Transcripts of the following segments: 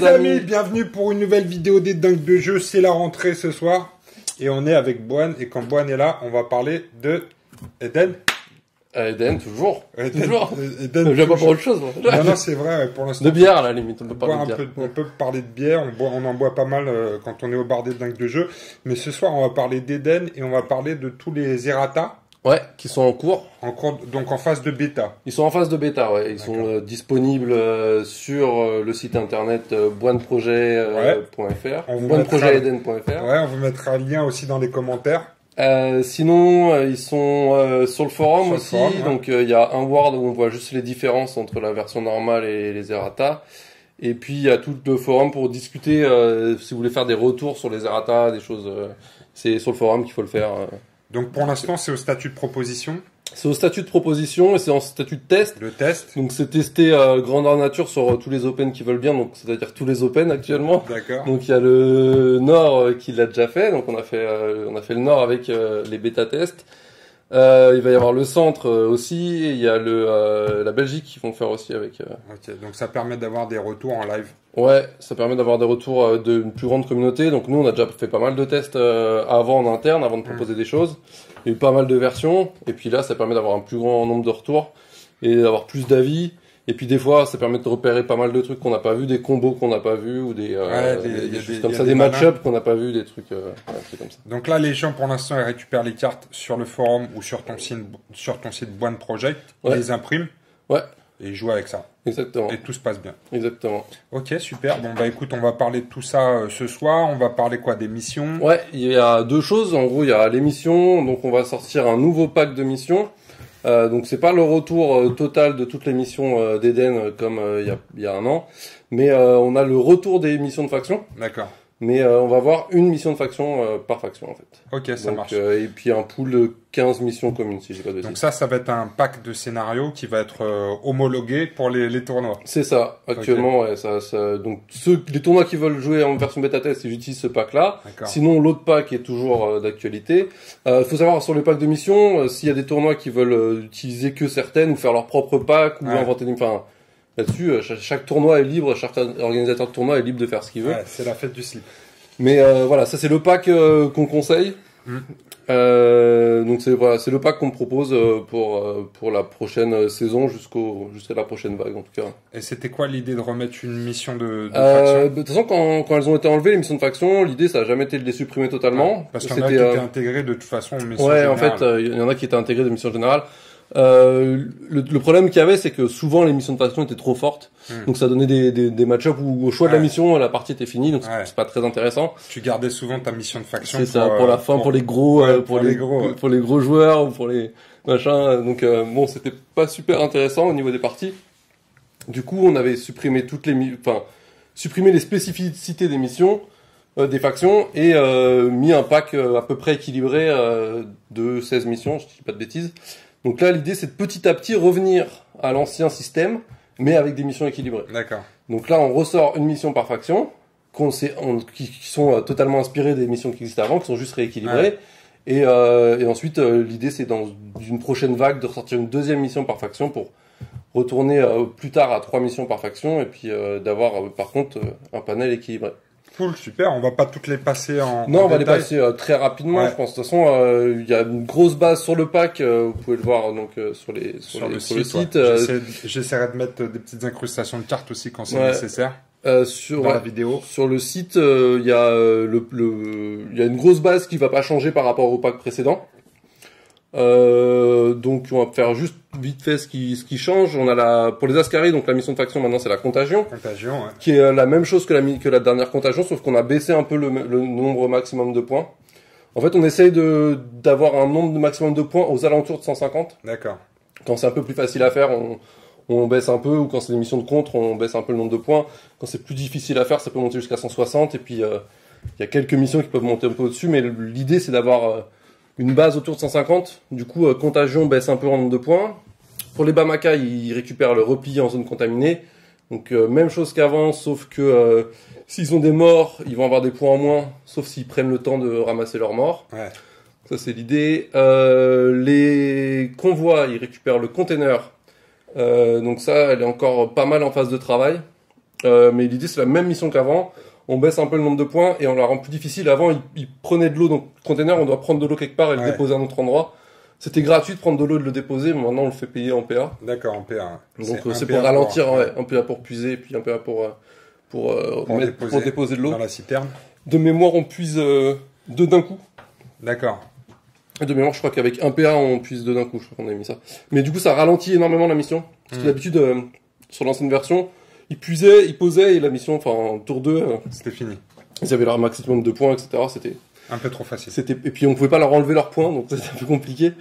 les amis, bienvenue pour une nouvelle vidéo des dingues de jeu. C'est la rentrée ce soir et on est avec Boan. Et quand Boan est là, on va parler de Eden. Eden, toujours. Eden, toujours. Eden, j'ai pas pour autre chose. Moi. Non, c'est vrai. Pour l'instant, de bière, à la limite, on peut parler de bière. On peut parler de bière. On en boit pas mal quand on est au bar des dingues de jeu. Mais ce soir, on va parler d'Eden et on va parler de tous les errata. Ouais, qui sont en cours. Donc en phase de bêta. Ils sont en phase de bêta, ouais. Ils sont disponibles sur le site internet boineprojet.fr, boineprojeteden.fr. Ouais, on vous mettra le lien aussi dans les commentaires. Sinon, ils sont sur le forum sur aussi. Le forum, ouais. Donc il y a un Word où on voit juste les différences entre la version normale et les errata. Et puis il y a tout le forum pour discuter si vous voulez faire des retours sur les errata, des choses. C'est sur le forum qu'il faut le faire. Donc pour l'instant, c'est au statut de proposition. C'est au statut de proposition et c'est en statut de test. Le test. Donc c'est testé grandeur nature sur tous les Open qui veulent bien, donc c'est-à-dire tous les Open actuellement. D'accord. Donc il y a le Nord qui l'a déjà fait, donc on a fait le Nord avec les bêta tests. Il va y avoir le Centre aussi, et il y a la Belgique qui vont faire aussi avec. Ok, donc ça permet d'avoir des retours en live. Ouais, ça permet d'avoir des retours d'une plus grande communauté. Donc nous, on a déjà fait pas mal de tests avant en interne, avant de proposer des choses. Il y a eu pas mal de versions, et puis là, ça permet d'avoir un plus grand nombre de retours et d'avoir plus d'avis. Et puis des fois, ça permet de repérer pas mal de trucs qu'on n'a pas vu, des combos qu'on n'a pas vu, ou des choses comme ça, des match-ups qu'on n'a pas vu, des trucs comme ça. Donc là, les gens, pour l'instant, ils récupèrent les cartes sur le forum ou sur ton site Boine Project, ils les impriment. Ouais. Et ils jouent avec ça. Exactement. Et tout se passe bien. Exactement. Ok, super. Bon, bah écoute, on va parler de tout ça ce soir. On va parler quoi, des missions? Ouais, il y a deux choses. En gros, il y a les missions. Donc, on va sortir un nouveau pack de missions. Donc, c'est pas le retour total de toutes les missions d'Eden comme il y a un an. Mais on a le retour des missions de faction. D'accord. Mais on va avoir une mission de faction par faction, en fait. Ok, ça marche. Et puis un pool de 15 missions communes, si j'ai pas de bêtises. Donc ça va être un pack de scénarios qui va être homologué pour les tournois. C'est ça, actuellement, okay. Ouais, donc les tournois qui veulent jouer en version bêta test, ils utilisent ce pack-là. Sinon, l'autre pack est toujours d'actualité. Faut savoir, sur le pack de missions, s'il y a des tournois qui veulent utiliser que certaines, ou faire leur propre pack, ou inventer des... Enfin, là-dessus, chaque tournoi est libre, chaque organisateur de tournoi est libre de faire ce qu'il veut. Ouais, c'est la fête du slip. Mais voilà, ça c'est le pack qu'on conseille. Donc c'est le pack qu'on propose pour la prochaine saison jusqu'à la prochaine vague en tout cas. Et c'était quoi l'idée de remettre une mission de faction? De toute façon, quand elles ont été enlevées les missions de faction, l'idée ça a jamais été de les supprimer totalement. Ouais, parce qu'il y en a qui étaient intégrés de toute façon aux missions générales. En fait, il y en a qui étaient intégrés de missions générales. Le problème qu'il y avait, c'est que souvent les missions de faction étaient trop fortes, donc ça donnait des match-ups où au choix de la mission, la partie était finie, donc c'est pas très intéressant. Tu gardais souvent ta mission de faction. C'est ça, pour la fin, pour les gros, pour les gros joueurs ou pour les machins. Donc bon, c'était pas super intéressant au niveau des parties. Du coup, on avait supprimé supprimé les spécificités des missions, des factions, et mis un pack à peu près équilibré de 16 missions, je dis pas de bêtises. Donc là, l'idée, c'est de petit à petit revenir à l'ancien système, mais avec des missions équilibrées. D'accord. Donc là, on ressort une mission par faction, qui sont totalement inspirées des missions qui existaient avant, qui sont juste rééquilibrées. Ouais. Et ensuite, l'idée, c'est dans une prochaine vague de ressortir une deuxième mission par faction pour retourner plus tard à 3 missions par faction, et puis d'avoir par contre un panel équilibré. Cool, super. On va pas toutes les passer en Non, on va détail. les passer très rapidement, je pense. De toute façon, il y a une grosse base sur le pack. Vous pouvez le voir donc sur le site. J'essaierai de mettre des petites incrustations de cartes aussi quand c'est nécessaire. Dans la vidéo. Sur le site, il y a il y a une grosse base qui va pas changer par rapport au pack précédent. Donc on va faire juste vite fait ce qui change. On a pour les Ascari, donc la mission de faction maintenant c'est la contagion. Contagion, ouais. Qui est la même chose que la dernière contagion, sauf qu'on a baissé un peu le nombre maximum de points. En fait, on essaye d'avoir un nombre maximum de points aux alentours de 150. D'accord. Quand c'est un peu plus facile à faire, on baisse un peu, ou quand c'est des missions de contre, on baisse un peu le nombre de points. Quand c'est plus difficile à faire, ça peut monter jusqu'à 160, et puis il y a quelques missions qui peuvent monter un peu au-dessus, mais l'idée c'est d'avoir une base autour de 150. Du coup, contagion baisse un peu en nombre de points. Pour les Bamaka, ils récupèrent le repli en zone contaminée. Donc même chose qu'avant, sauf que s'ils ont des morts, ils vont avoir des points en moins, sauf s'ils prennent le temps de ramasser leurs morts. Ouais. Ça c'est l'idée. Les convois, ils récupèrent le container. Donc ça, elle est encore pas mal en phase de travail. mais l'idée c'est la même mission qu'avant. On baisse un peu le nombre de points et on la rend plus difficile. Avant, ils prenaient de l'eau, donc container, on doit prendre de l'eau quelque part et le déposer à un autre endroit. C'était gratuit de prendre de l'eau et de le déposer, mais maintenant on le fait payer en PA. D'accord, en PA. Donc c'est pour ralentir, un PA pour puiser, et puis un PA pour déposer de l'eau. Dans la citerne. De mémoire, on puise 2 d'un coup. D'accord. De mémoire, je crois qu'avec un PA, on puise 2 d'un coup. Je crois qu'on a mis ça. Mais du coup, ça ralentit énormément la mission. Parce que d'habitude, sur l'ancienne version, ils puisaient, ils posaient, et la mission, enfin, tour 2, c'était fini. Ils avaient leur maximum de points, etc. C'était un peu trop facile. Et puis, on pouvait pas leur enlever leurs points, donc c'était un peu compliqué.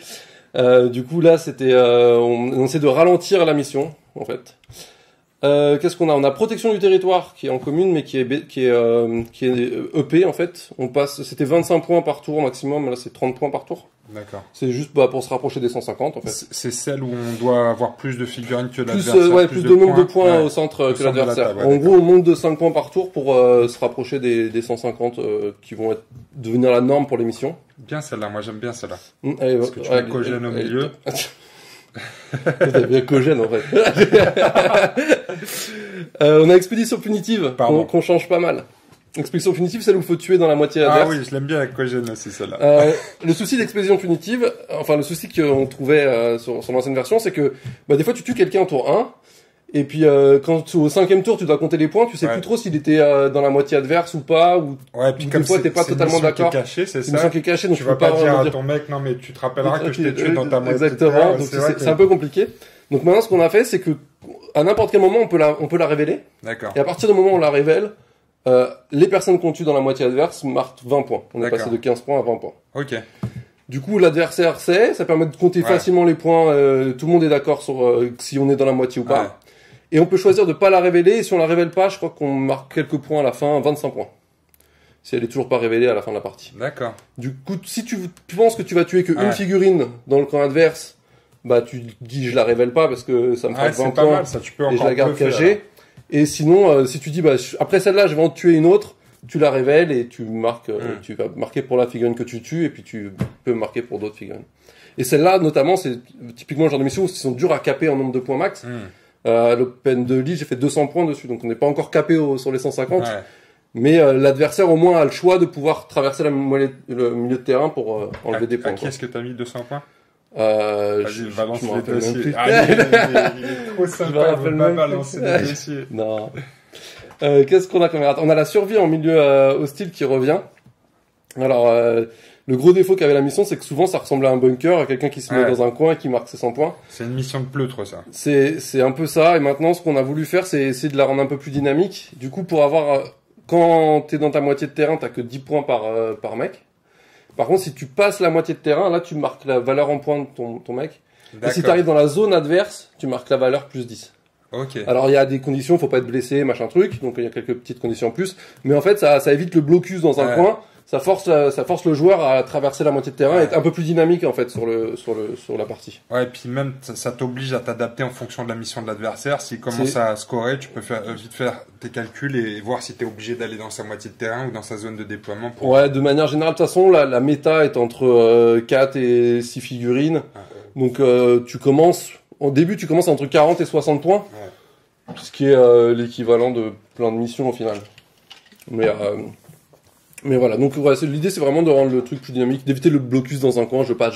Du coup, là, c'était, on essaie de ralentir la mission, en fait. Qu'est-ce qu'on a? On a protection du territoire qui est en commune, mais qui est EP en fait. On passe, c'était 25 points par tour maximum, là c'est 30 points par tour. D'accord. C'est juste pour se rapprocher des 150 en fait. C'est celle où on doit avoir plus de figurines que l'adversaire. Plus de nombre de points au centre que l'adversaire. En gros, on monte de 5 points par tour pour se rapprocher des 150 qui vont devenir la norme pour les missions. Bien celle-là, moi j'aime bien celle-là. Parce que tu mets Cogène au milieu. T'as bien Cogène en fait. On a expédition punitive qu'on change pas mal. Expédition punitive, celle où il faut tuer dans la moitié adverse. Ah oui, je l'aime bien avec Cogène aussi celle-là. Le souci d'expédition punitive, enfin le souci qu'on trouvait sur l'ancienne version, c'est que des fois tu tues quelqu'un au tour 1, et puis quand au 5e tour tu dois compter les points, tu sais plus trop s'il était dans la moitié adverse ou pas, ou puis des fois t'es pas totalement d'accord. C'est une mission qui est cachée, donc tu vas pas dire à ton mec non mais tu te rappelleras que je t'ai tué dans ta moitié. Exactement, donc c'est un peu compliqué. Donc maintenant ce qu'on a fait, c'est que à n'importe quel moment on peut la révéler. D'accord. Et à partir du moment où on la révèle, les personnes qu'on tue dans la moitié adverse marquent 20 points. On est passé de 15 points à 20 points. Ok. Du coup, l'adversaire sait, ça permet de compter facilement les points, tout le monde est d'accord sur si on est dans la moitié ou pas. Ouais. Et on peut choisir de pas la révéler, et si on la révèle pas, je crois qu'on marque quelques points à la fin, 25 points. Si elle est toujours pas révélée à la fin de la partie. D'accord. Du coup, si tu penses que tu vas tuer qu'une figurine dans le camp adverse, tu dis je la révèle pas parce que ça me fera 20 points. Mal, ça, tu peux et je la garde cachée. Et sinon, si tu dis, après celle-là, je vais en tuer une autre, tu la révèles et tu marques, tu vas marquer pour la figurine que tu tues et puis tu peux marquer pour d'autres figurines. Et celle-là, notamment, c'est typiquement le genre de missions qui sont dures à caper en nombre de points max. L'Open de Lee, j'ai fait 200 points dessus, donc on n'est pas encore capé sur les 150. Mais l'adversaire, au moins, a le choix de pouvoir traverser le milieu de terrain pour enlever des points. À qui est-ce que t'as mis 200 points? Vas-y, balance les dossiers. Il est trop sympa, il veut pas balancer les dossiers. Non. Qu'est-ce qu'on a comme errate? On a la survie en milieu hostile qui revient. Alors, le gros défaut qu'avait la mission, c'est que souvent ça ressemble à un bunker, à quelqu'un qui se met dans un coin et qui marque ses 100 points. C'est une mission de pleutre, ça. C'est un peu ça, et maintenant ce qu'on a voulu faire, c'est essayer de la rendre un peu plus dynamique. Du coup, pour avoir, quand t'es dans ta moitié de terrain, t'as que 10 points par mec. Par contre, si tu passes la moitié de terrain, là, tu marques la valeur en points de ton mec. Et si tu arrives dans la zone adverse, tu marques la valeur plus 10. Ok. Alors, il y a des conditions, faut pas être blessé, machin truc, donc il y a quelques petites conditions en plus. Mais en fait, ça évite le blocus dans un coin. Ça force le joueur à traverser la moitié de terrain et être un peu plus dynamique, en fait, sur la partie. Ouais, et puis même, ça t'oblige à t'adapter en fonction de la mission de l'adversaire. S'il commence à scorer, tu peux vite faire tes calculs et voir si t'es obligé d'aller dans sa moitié de terrain ou dans sa zone de déploiement. Ouais, de manière générale, de toute façon, la méta est entre 4 et 6 figurines. Donc, au début, tu commences entre 40 et 60 points. Ce qui est l'équivalent de plein de missions au final. Mais voilà, donc l'idée c'est vraiment de rendre le truc plus dynamique, d'éviter le blocus dans un coin, je passe,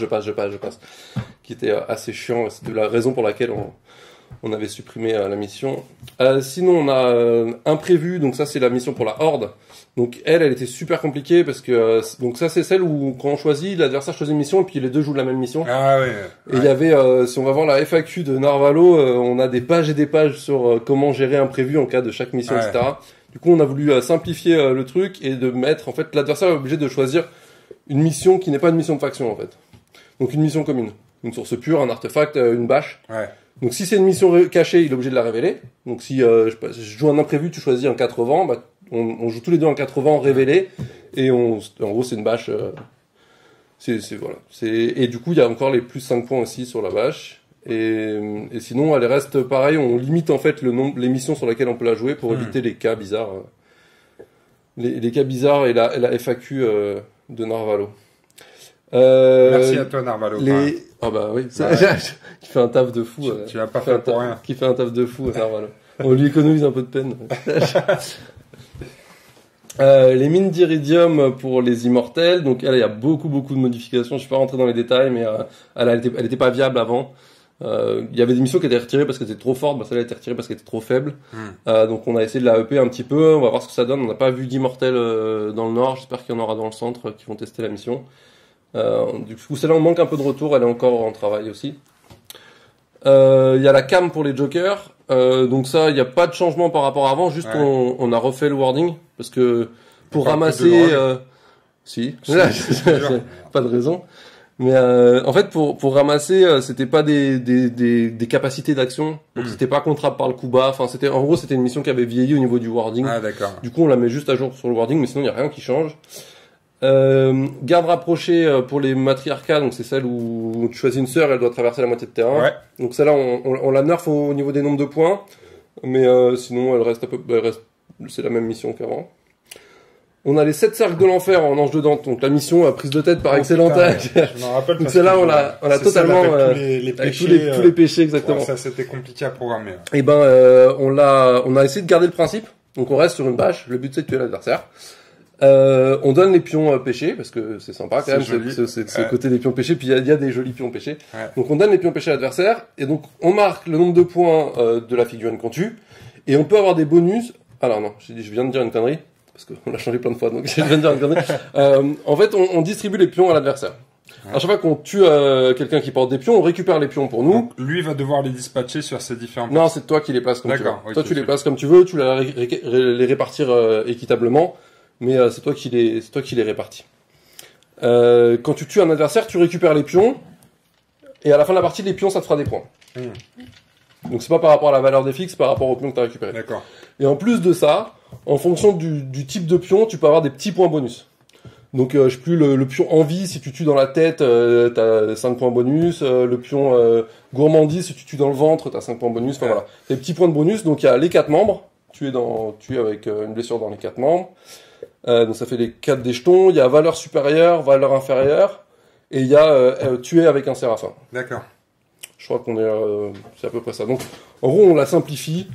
qui était assez chiant, c'était la raison pour laquelle on avait supprimé la mission. Sinon on a imprévu, donc ça c'est la mission pour la Horde. Donc elle était super compliquée parce que donc ça c'est celle où quand on choisit, l'adversaire choisit une mission et puis les deux jouent la même mission. Ah ouais. Et il y avait, si on va voir la FAQ de Narvalo, on a des pages et des pages sur comment gérer imprévu en cas de chaque mission, etc. Du coup, on a voulu simplifier le truc et de mettre, en fait, l'adversaire est obligé de choisir une mission qui n'est pas une mission de faction, en fait. Donc une mission commune. Une source pure, un artefact, une bâche. Donc si c'est une mission cachée, il est obligé de la révéler. Donc si je joue un imprévu, tu choisis un 80, on joue tous les deux un 80 révélé. Et en gros, c'est une bâche. Voilà. Et du coup, il y a encore les plus 5 points aussi sur la bâche. Et sinon, elle reste pareil. On limite en fait les missions sur lesquelles on peut la jouer pour éviter les cas bizarres, les cas bizarres et la FAQ de Narvalo. Merci à toi Narvalo. Ah bah oui, qui fait un taf de fou. Tu l'as pas fait pour rien. Qui fait un taf de fou Narvalo. On lui économise un peu de peine. Les mines d'iridium pour les immortels, donc là il y a beaucoup de modifications, je suis pas rentré dans les détails, mais elle était pas viable avant. Il y avait des missions qui étaient retirées parce qu'elles étaient trop fortes, celle-là a été retirée parce qu'elle était trop faible. Donc on a essayé de la EP un petit peu, on va voir ce que ça donne. On n'a pas vu d'immortels dans le nord, j'espère qu'il y en aura dans le centre qui vont tester la mission. Du coup celle-là on manque un peu de retour, elle est encore en travail aussi. Il y a la cam pour les jokers. Donc ça, il n'y a pas de changement par rapport à avant, juste on a refait le wording, parce que pour ramasser... si, pas de raison. Mais en fait, pour ramasser, c'était pas des capacités d'action, donc c'était pas contrable par le coup bas. Enfin, en gros, c'était une mission qui avait vieilli au niveau du wording. Ah, d'accord. Du coup, on la met juste à jour sur le wording, mais sinon, il n'y a rien qui change. Garde rapprochée pour les matriarcats, donc c'est celle où tu choisis une sœur, elle doit traverser la moitié de terrain. Ouais. Donc celle-là, on la nerf au niveau des nombres de points, mais sinon elle reste c'est la même mission qu'avant. On a les 7 cercles de l'enfer en ange de Dante, donc la mission prise de tête par excellent tag. Je m'en rappelle. Donc celle-là, on l'a totalement avec tous les péchés exactement. Ouais, ça c'était compliqué à programmer. Et ben on a essayé de garder le principe, donc on reste sur une bâche. Le but c'est de tuer l'adversaire. On donne les pions pêchés parce que c'est sympa quand même, c'est ce côté des pions pêchés, puis il y a des jolis pions pêchés. Ouais. Donc on donne les pions pêchés à l'adversaire et donc on marque le nombre de points de la figurine qu'on tue et on peut avoir des bonus. Alors non, je viens de dire une connerie parce qu'on l'a changé plein de fois, donc je viens de dire une connerie. En fait, on distribue les pions à l'adversaire. À chaque fois qu'on tue quelqu'un qui porte des pions, on récupère les pions pour nous. Donc, lui va devoir les dispatcher sur ses différents. Non, c'est toi qui les passes comme tu veux. Okay, toi tu les passes comme tu veux, tu vas les répartir équitablement. Mais c'est toi qui les répartis. Quand tu tues un adversaire, tu récupères les pions, et à la fin de la partie, les pions, ça te fera des points. Donc c'est pas par rapport à la valeur des fixes, par rapport aux pions que tu as récupérés. D'accord. Et en plus de ça, en fonction du type de pion, tu peux avoir des petits points bonus. Donc je sais plus, le pion envie, si tu tues dans la tête, t'as 5 points bonus. Le pion gourmandise, si tu tues dans le ventre, t'as 5 points bonus. Enfin voilà, des petits points de bonus. Donc il y a les 4 membres, tuer avec une blessure dans les 4 membres. Donc ça fait les 4 des jetons, il y a valeur supérieure, valeur inférieure, et il y a tuer avec un séraphin. D'accord. Je crois qu'on est... c'est à peu près ça. Donc en gros on la simplifie.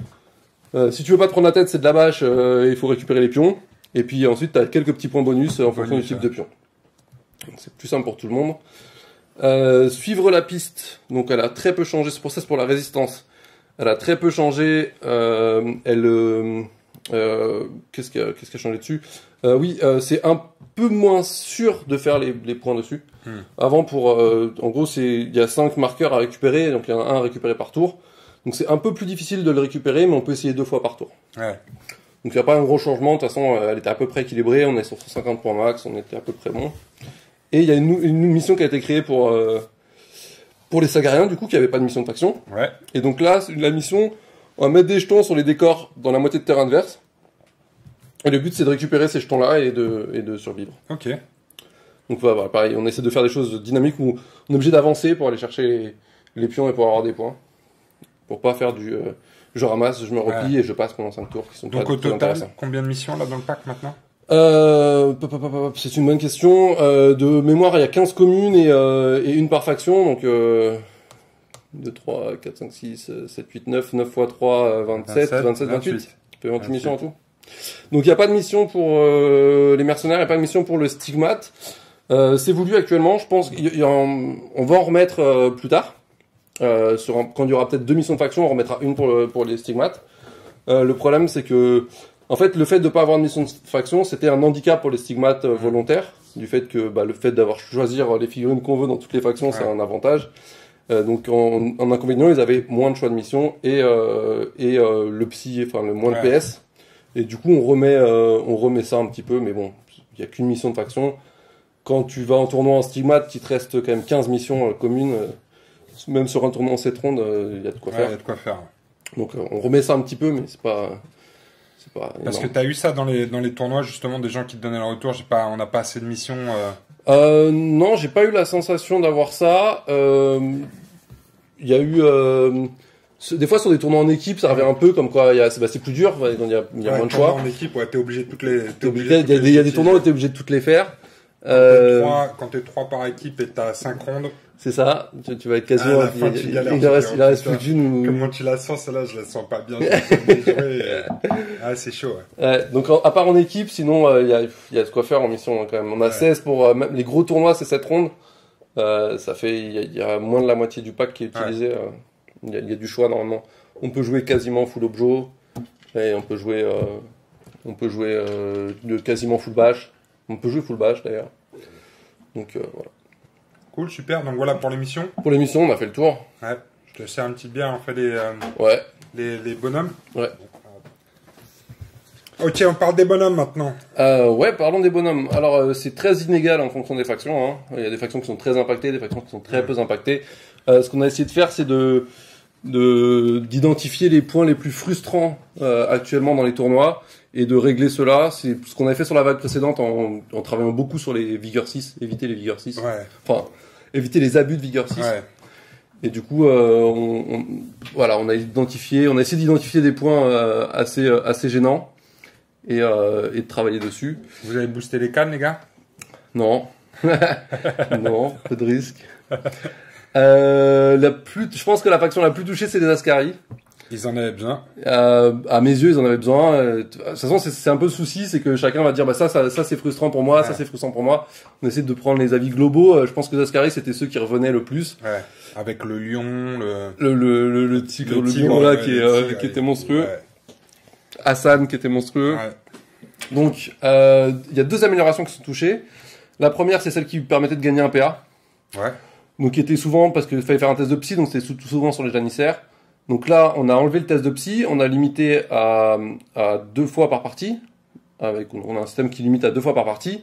Si tu veux pas te prendre la tête, c'est de la bâche, il faut récupérer les pions. Et puis ensuite tu as quelques petits points bonus en fonction du type de pion. Donc, c'est plus simple pour tout le monde. Suivre la piste, donc elle a très peu changé, c'est pour la résistance. Elle a très peu changé, qu'est-ce qui a changé dessus? Oui, c'est un peu moins sûr de faire les points dessus. Avant, en gros, il y a 5 marqueurs à récupérer, donc il y en a un à récupérer par tour. Donc c'est un peu plus difficile de le récupérer, mais on peut essayer 2 fois par tour. Ouais. Donc il n'y a pas un gros changement, de toute façon, elle était à peu près équilibrée, on est sur 150 points max, on était à peu près bon. Et il y a une mission qui a été créée pour les Sagariens, du coup, qui n'avait pas de mission de faction. Ouais. Et donc là, la mission, on va mettre des jetons sur les décors dans la moitié de terrain adverse. Et le but, c'est de récupérer ces jetons-là et de survivre. Ok. Donc voilà, pareil, on essaie de faire des choses dynamiques où on est obligé d'avancer pour aller chercher les pions et pour avoir des points. Pour pas faire du... je ramasse, je me replie et je passe pendant 5 tours qui sont donc pas au total, combien de missions là dans le pack maintenant? C'est une bonne question. De mémoire, il y a 15 communes et une par faction, donc 2, 3, 4, 5, 6, 7, 8, 9 x 3, 27, 28. Ça fait 28 missions en tout. Donc il n'y a pas de mission pour les mercenaires, il n'y a pas de mission pour le stigmate. C'est voulu actuellement, je pense on va en remettre plus tard. Quand il y aura peut-être 2 missions de faction, on remettra une pour les stigmates. Le problème, c'est que en fait, le fait de pas avoir de mission de faction, c'était un handicap pour les stigmates volontaires, du fait que le fait d'avoir choisir les figurines qu'on veut dans toutes les factions, c'est un avantage. Donc en inconvénient, ils avaient moins de choix de mission et le psy, enfin le moins de PS. Et du coup, on remet ça un petit peu, mais bon, il y a qu'une mission de faction. Quand tu vas en tournoi en stigmate, il te reste quand même 15 missions communes. Même sur un tournoi en 7 rondes, il y a de quoi faire. Il y a de quoi faire. Donc on remet ça un petit peu, mais c'est pas parce que t'as eu ça dans les tournois, justement, des gens qui te donnaient le retour, on n'a pas assez de missions. Non, j'ai pas eu la sensation d'avoir ça. Il y a eu des fois sur des tournois en équipe, ça revient un peu comme quoi c'est plus dur, il y a moins de choix. En équipe, t'es obligé de toutes les. Il y a des tournois où t'es obligé de toutes les faire. Quand t'es 3 par équipe et t'as 5 rondes. C'est ça, tu vas être quasiment... il reste plus d'une. Comment tu la sens, celle-là, je la sens pas bien. C'est chaud. Ouais, donc à part en équipe, sinon il y a de quoi faire en mission quand même. On a 16 pour même les gros tournois, c'est 7 rondes. Ça fait il y a moins de la moitié du pack qui est utilisé. Il y a du choix normalement. On peut jouer quasiment full objo et on peut jouer de quasiment full bash. On peut jouer full bash d'ailleurs. Donc voilà. Cool, super. Donc voilà pour l'émission. Pour l'émission, on a fait le tour. Ouais. Je te sers une petite bière, on fait les bonhommes. Ouais. Ok, on parle des bonhommes maintenant. Ouais, parlons des bonhommes. Alors, c'est très inégal en fonction des factions. Hein. Il y a des factions qui sont très impactées, des factions qui sont très peu impactées. Ce qu'on a essayé de faire, c'est d'identifier les points les plus frustrants actuellement dans les tournois et de régler cela. C'est ce qu'on avait fait sur la vague précédente en travaillant beaucoup sur les Vigor 6, éviter les Vigor 6. Ouais. Enfin, éviter les abus de Vigor 6. Ouais. Et du coup, on a essayé d'identifier des points assez gênants et de travailler dessus. Vous avez boosté les cannes, les gars? Non. Non, peu de risque. Je pense que la faction la plus touchée, c'est les Ascari. Ils en avaient besoin. À mes yeux, ils en avaient besoin. De toute façon, c'est un peu le souci, c'est que chacun va dire, bah ça c'est frustrant pour moi, ça c'est frustrant pour moi. On essaie de prendre les avis globaux. Je pense que les Ascari, c'était ceux qui revenaient le plus. Ouais. Avec le lion, le tigre, le lion là qui était monstrueux. Ouais. Hassan qui était monstrueux. Ouais. Donc, il y a 2 améliorations qui sont touchées. La première, c'est celle qui permettait de gagner un PA. Ouais. Donc, qui était souvent, parce qu'il fallait faire un test de psy, donc c'était souvent sur les janissaires. Donc là, on a enlevé le test de psy, on a limité à 2 fois par partie. On a un système qui limite à 2 fois par partie.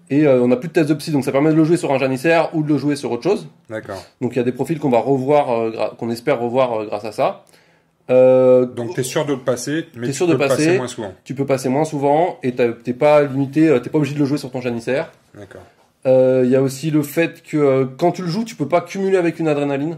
Et on n'a plus de test de psy, donc ça permet de le jouer sur un janissaire ou de le jouer sur autre chose. D'accord. Donc il y a des profils qu'on va revoir, qu'on espère revoir grâce à ça. Donc t'es sûr de le passer, mais tu peux passer moins souvent. Tu peux passer moins souvent et t'es pas limité, t'es pas obligé de le jouer sur ton janissaire. D'accord. Il y a aussi le fait que quand tu le joues, tu peux pas cumuler avec une adrénaline.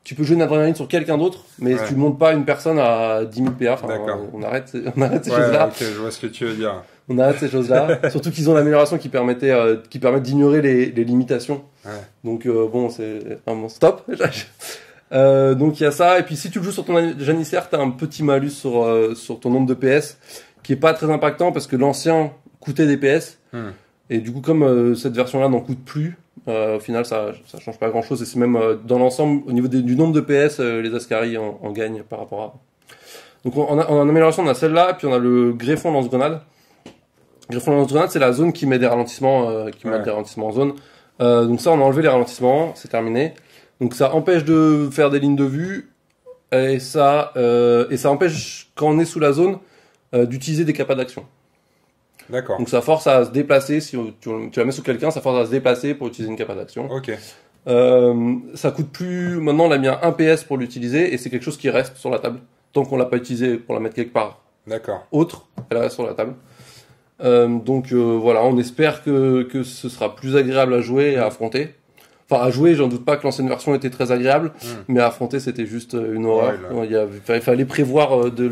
Tu peux jouer une adrénaline sur quelqu'un d'autre, mais tu montes pas une personne à 10 000 PA. Enfin, on arrête ces choses-là. Ok, je vois ce que tu veux dire. On arrête ces choses-là. Surtout qu'ils ont l'amélioration qui permet d'ignorer les limitations. Ouais. Donc bon, c'est un bon stop. Donc il y a ça. Et puis si tu le joues sur ton janissaire, t'as un petit malus sur ton nombre de PS qui est pas très impactant parce que l'ancien coûtait des PS. Et du coup, comme cette version-là n'en coûte plus, au final, ça change pas grand-chose. Et c'est même dans l'ensemble, au niveau du nombre de PS, les Ascari en gagnent par rapport à... Donc en amélioration, on a celle-là, puis on a le greffon lance-grenade. Le greffon lance-grenade, c'est la zone qui met des ralentissements, en zone. Donc ça, on a enlevé les ralentissements, c'est terminé. Donc ça empêche de faire des lignes de vue, et ça empêche, quand on est sous la zone, d'utiliser des capas d'action. D'accord. Donc ça force à se déplacer, si tu la mets sous quelqu'un, ça force à se déplacer pour utiliser une capa d'action. Ok. Ça coûte plus, maintenant on a mis un PS pour l'utiliser, et c'est quelque chose qui reste sur la table. Tant qu'on l'a pas utilisé pour la mettre quelque part autre, elle reste sur la table. Donc voilà, on espère que ce sera plus agréable à jouer et à affronter. Enfin, à jouer, j'en doute pas que l'ancienne version était très agréable, mais à affronter, c'était juste une horreur. Il fallait prévoir de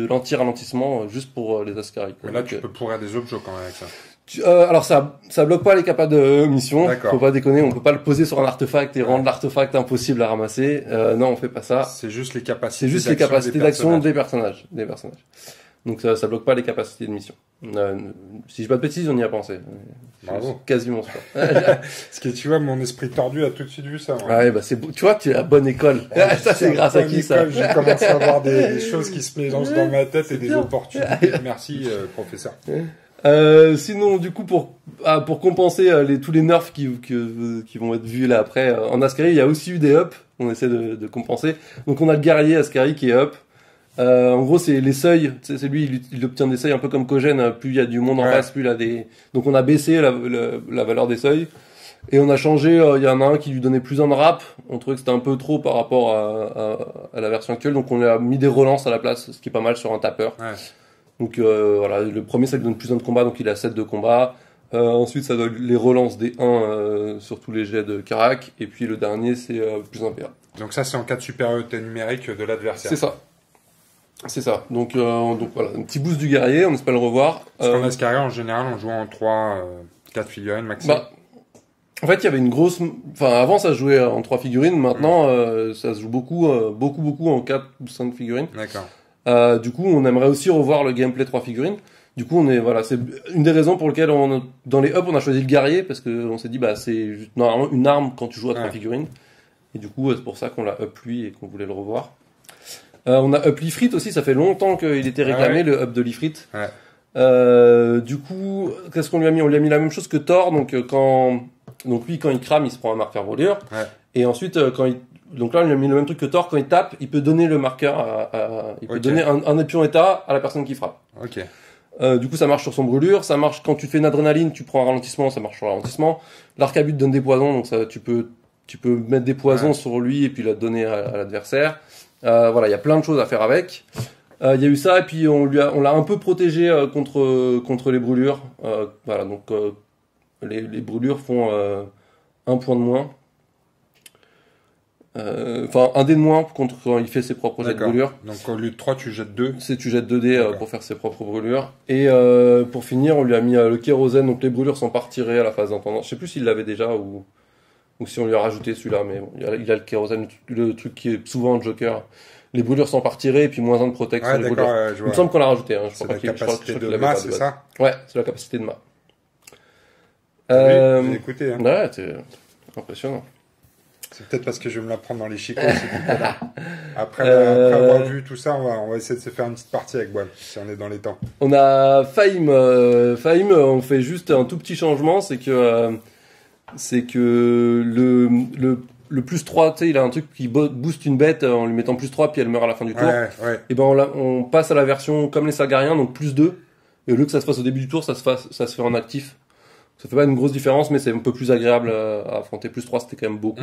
l'anti-ralentissement juste pour les Ascari. Mais là, tu peux pourrir des objets quand même avec ça. Alors ça bloque pas les capas de mission. D'accord. Faut pas déconner, on peut pas le poser sur un artefact et rendre l'artefact impossible à ramasser. Non, on fait pas ça. C'est juste les capacités. C'est juste les capacités d'action des personnages. Donc ça bloque pas les capacités de mission. Si je dis pas de bêtises, on y a pensé. Bravo. Quasiment sûr. Parce que tu vois, mon esprit tordu a tout de suite vu ça. Ouais, bah c'est beau. Tu vois, tu es à bonne école. Ça c'est grâce à qui ça? J'ai commencé à avoir des choses qui se mélangent dans ma tête et des opportunités. Merci, professeur. Sinon, du coup, pour compenser tous les nerfs qui vont être vus là après, en Ascari, il y a aussi eu des ups. On essaie de compenser. Donc on a le guerrier Ascari qui est up. En gros, c'est les seuils. C'est lui, il obtient des seuils un peu comme Kogène. Plus il y a du monde en face, plus il a des. Donc on a baissé la valeur des seuils et on a changé. Il y en a un qui lui donnait plus un de rap. On trouvait que c'était un peu trop par rapport à la version actuelle. Donc on a mis des relances à la place, ce qui est pas mal sur un tapeur. Ouais. Donc voilà, le premier ça lui donne plus un de combat, donc il a 7 de combat. Ensuite ça donne les relances des 1 sur tous les jets de Karak. Et puis le dernier c'est plus un PA. Donc ça c'est en cas de supériorité numérique de l'adversaire. C'est ça. Donc voilà, un petit boost du guerrier, on espère le revoir. Parce qu'en Ascari, en général, on joue en 3 4 figurines maximum. Bah, en fait, il y avait une grosse... Enfin, avant, ça se jouait en 3 figurines. Maintenant, ça se joue beaucoup en 4 ou 5 figurines. D'accord. Du coup, on aimerait aussi revoir le gameplay 3 figurines. Du coup, voilà, c'est une des raisons pour lesquelles dans les hubs, on a choisi le guerrier, parce que on s'est dit, bah, c'est normalement une arme quand tu joues à 3 figurines. Et du coup, c'est pour ça qu'on l'a up lui et qu'on voulait le revoir. On a up l'Ifrit aussi, ça fait longtemps qu'il était réclamé, le up de l'Ifrit. Ouais. Du coup, qu'est-ce qu'on lui a mis? On lui a mis la même chose que Thor, donc lui, quand il crame, il se prend un marqueur brûlure. Ouais. Et ensuite, donc là, on lui a mis le même truc que Thor, quand il tape, il peut donner le marqueur il peut donner un pion état à la personne qui frappe. Ok. Du coup, ça marche sur son brûlure, ça marche quand tu fais une adrénaline, tu prends un ralentissement, ça marche sur le ralentissement. L'arcabut donne des poisons, donc ça, tu peux mettre des poisons sur lui et puis la donner à l'adversaire. Voilà, il y a plein de choses à faire avec. Il y a eu ça, et puis on l'a un peu protégé contre les brûlures. Voilà, donc les brûlures font 1 point de moins. Enfin, un dé de moins contre quand il fait ses propres jets de brûlures. Donc au lieu de 3, tu jettes 2. Tu jettes 2 dés pour faire ses propres brûlures. Et pour finir, on lui a mis le kérosène, donc les brûlures sont pas retirées à la phase d'intendance. Je sais plus s'il l'avait déjà ou si on lui a rajouté celui-là, mais bon, il a le kérosène, le truc qui est souvent un joker. Les brûlures sont pas retirées, et puis moins 1 de protect sur les brûlures. Il me semble qu'on l'a rajouté. Hein. C'est la capacité de mât, c'est ça? Ouais, c'est la capacité de mât. J'ai écouté. Hein. Ouais, c'est impressionnant. C'est peut-être parce que je vais me la prendre dans les chicots. Après avoir vu tout ça, on va essayer de se faire une petite partie avec Boile, si on est dans les temps. On a Faim, on fait juste un tout petit changement, c'est que le plus 3, tu sais, il a un truc qui booste une bête en lui mettant plus 3, puis elle meurt à la fin du tour. Ouais. Et ben on passe à la version comme les Salgariens, donc plus 2. Et au lieu que ça se fasse au début du tour, ça se fait en actif. Ça fait pas une grosse différence, mais c'est un peu plus agréable à affronter. Plus 3, c'était quand même beaucoup.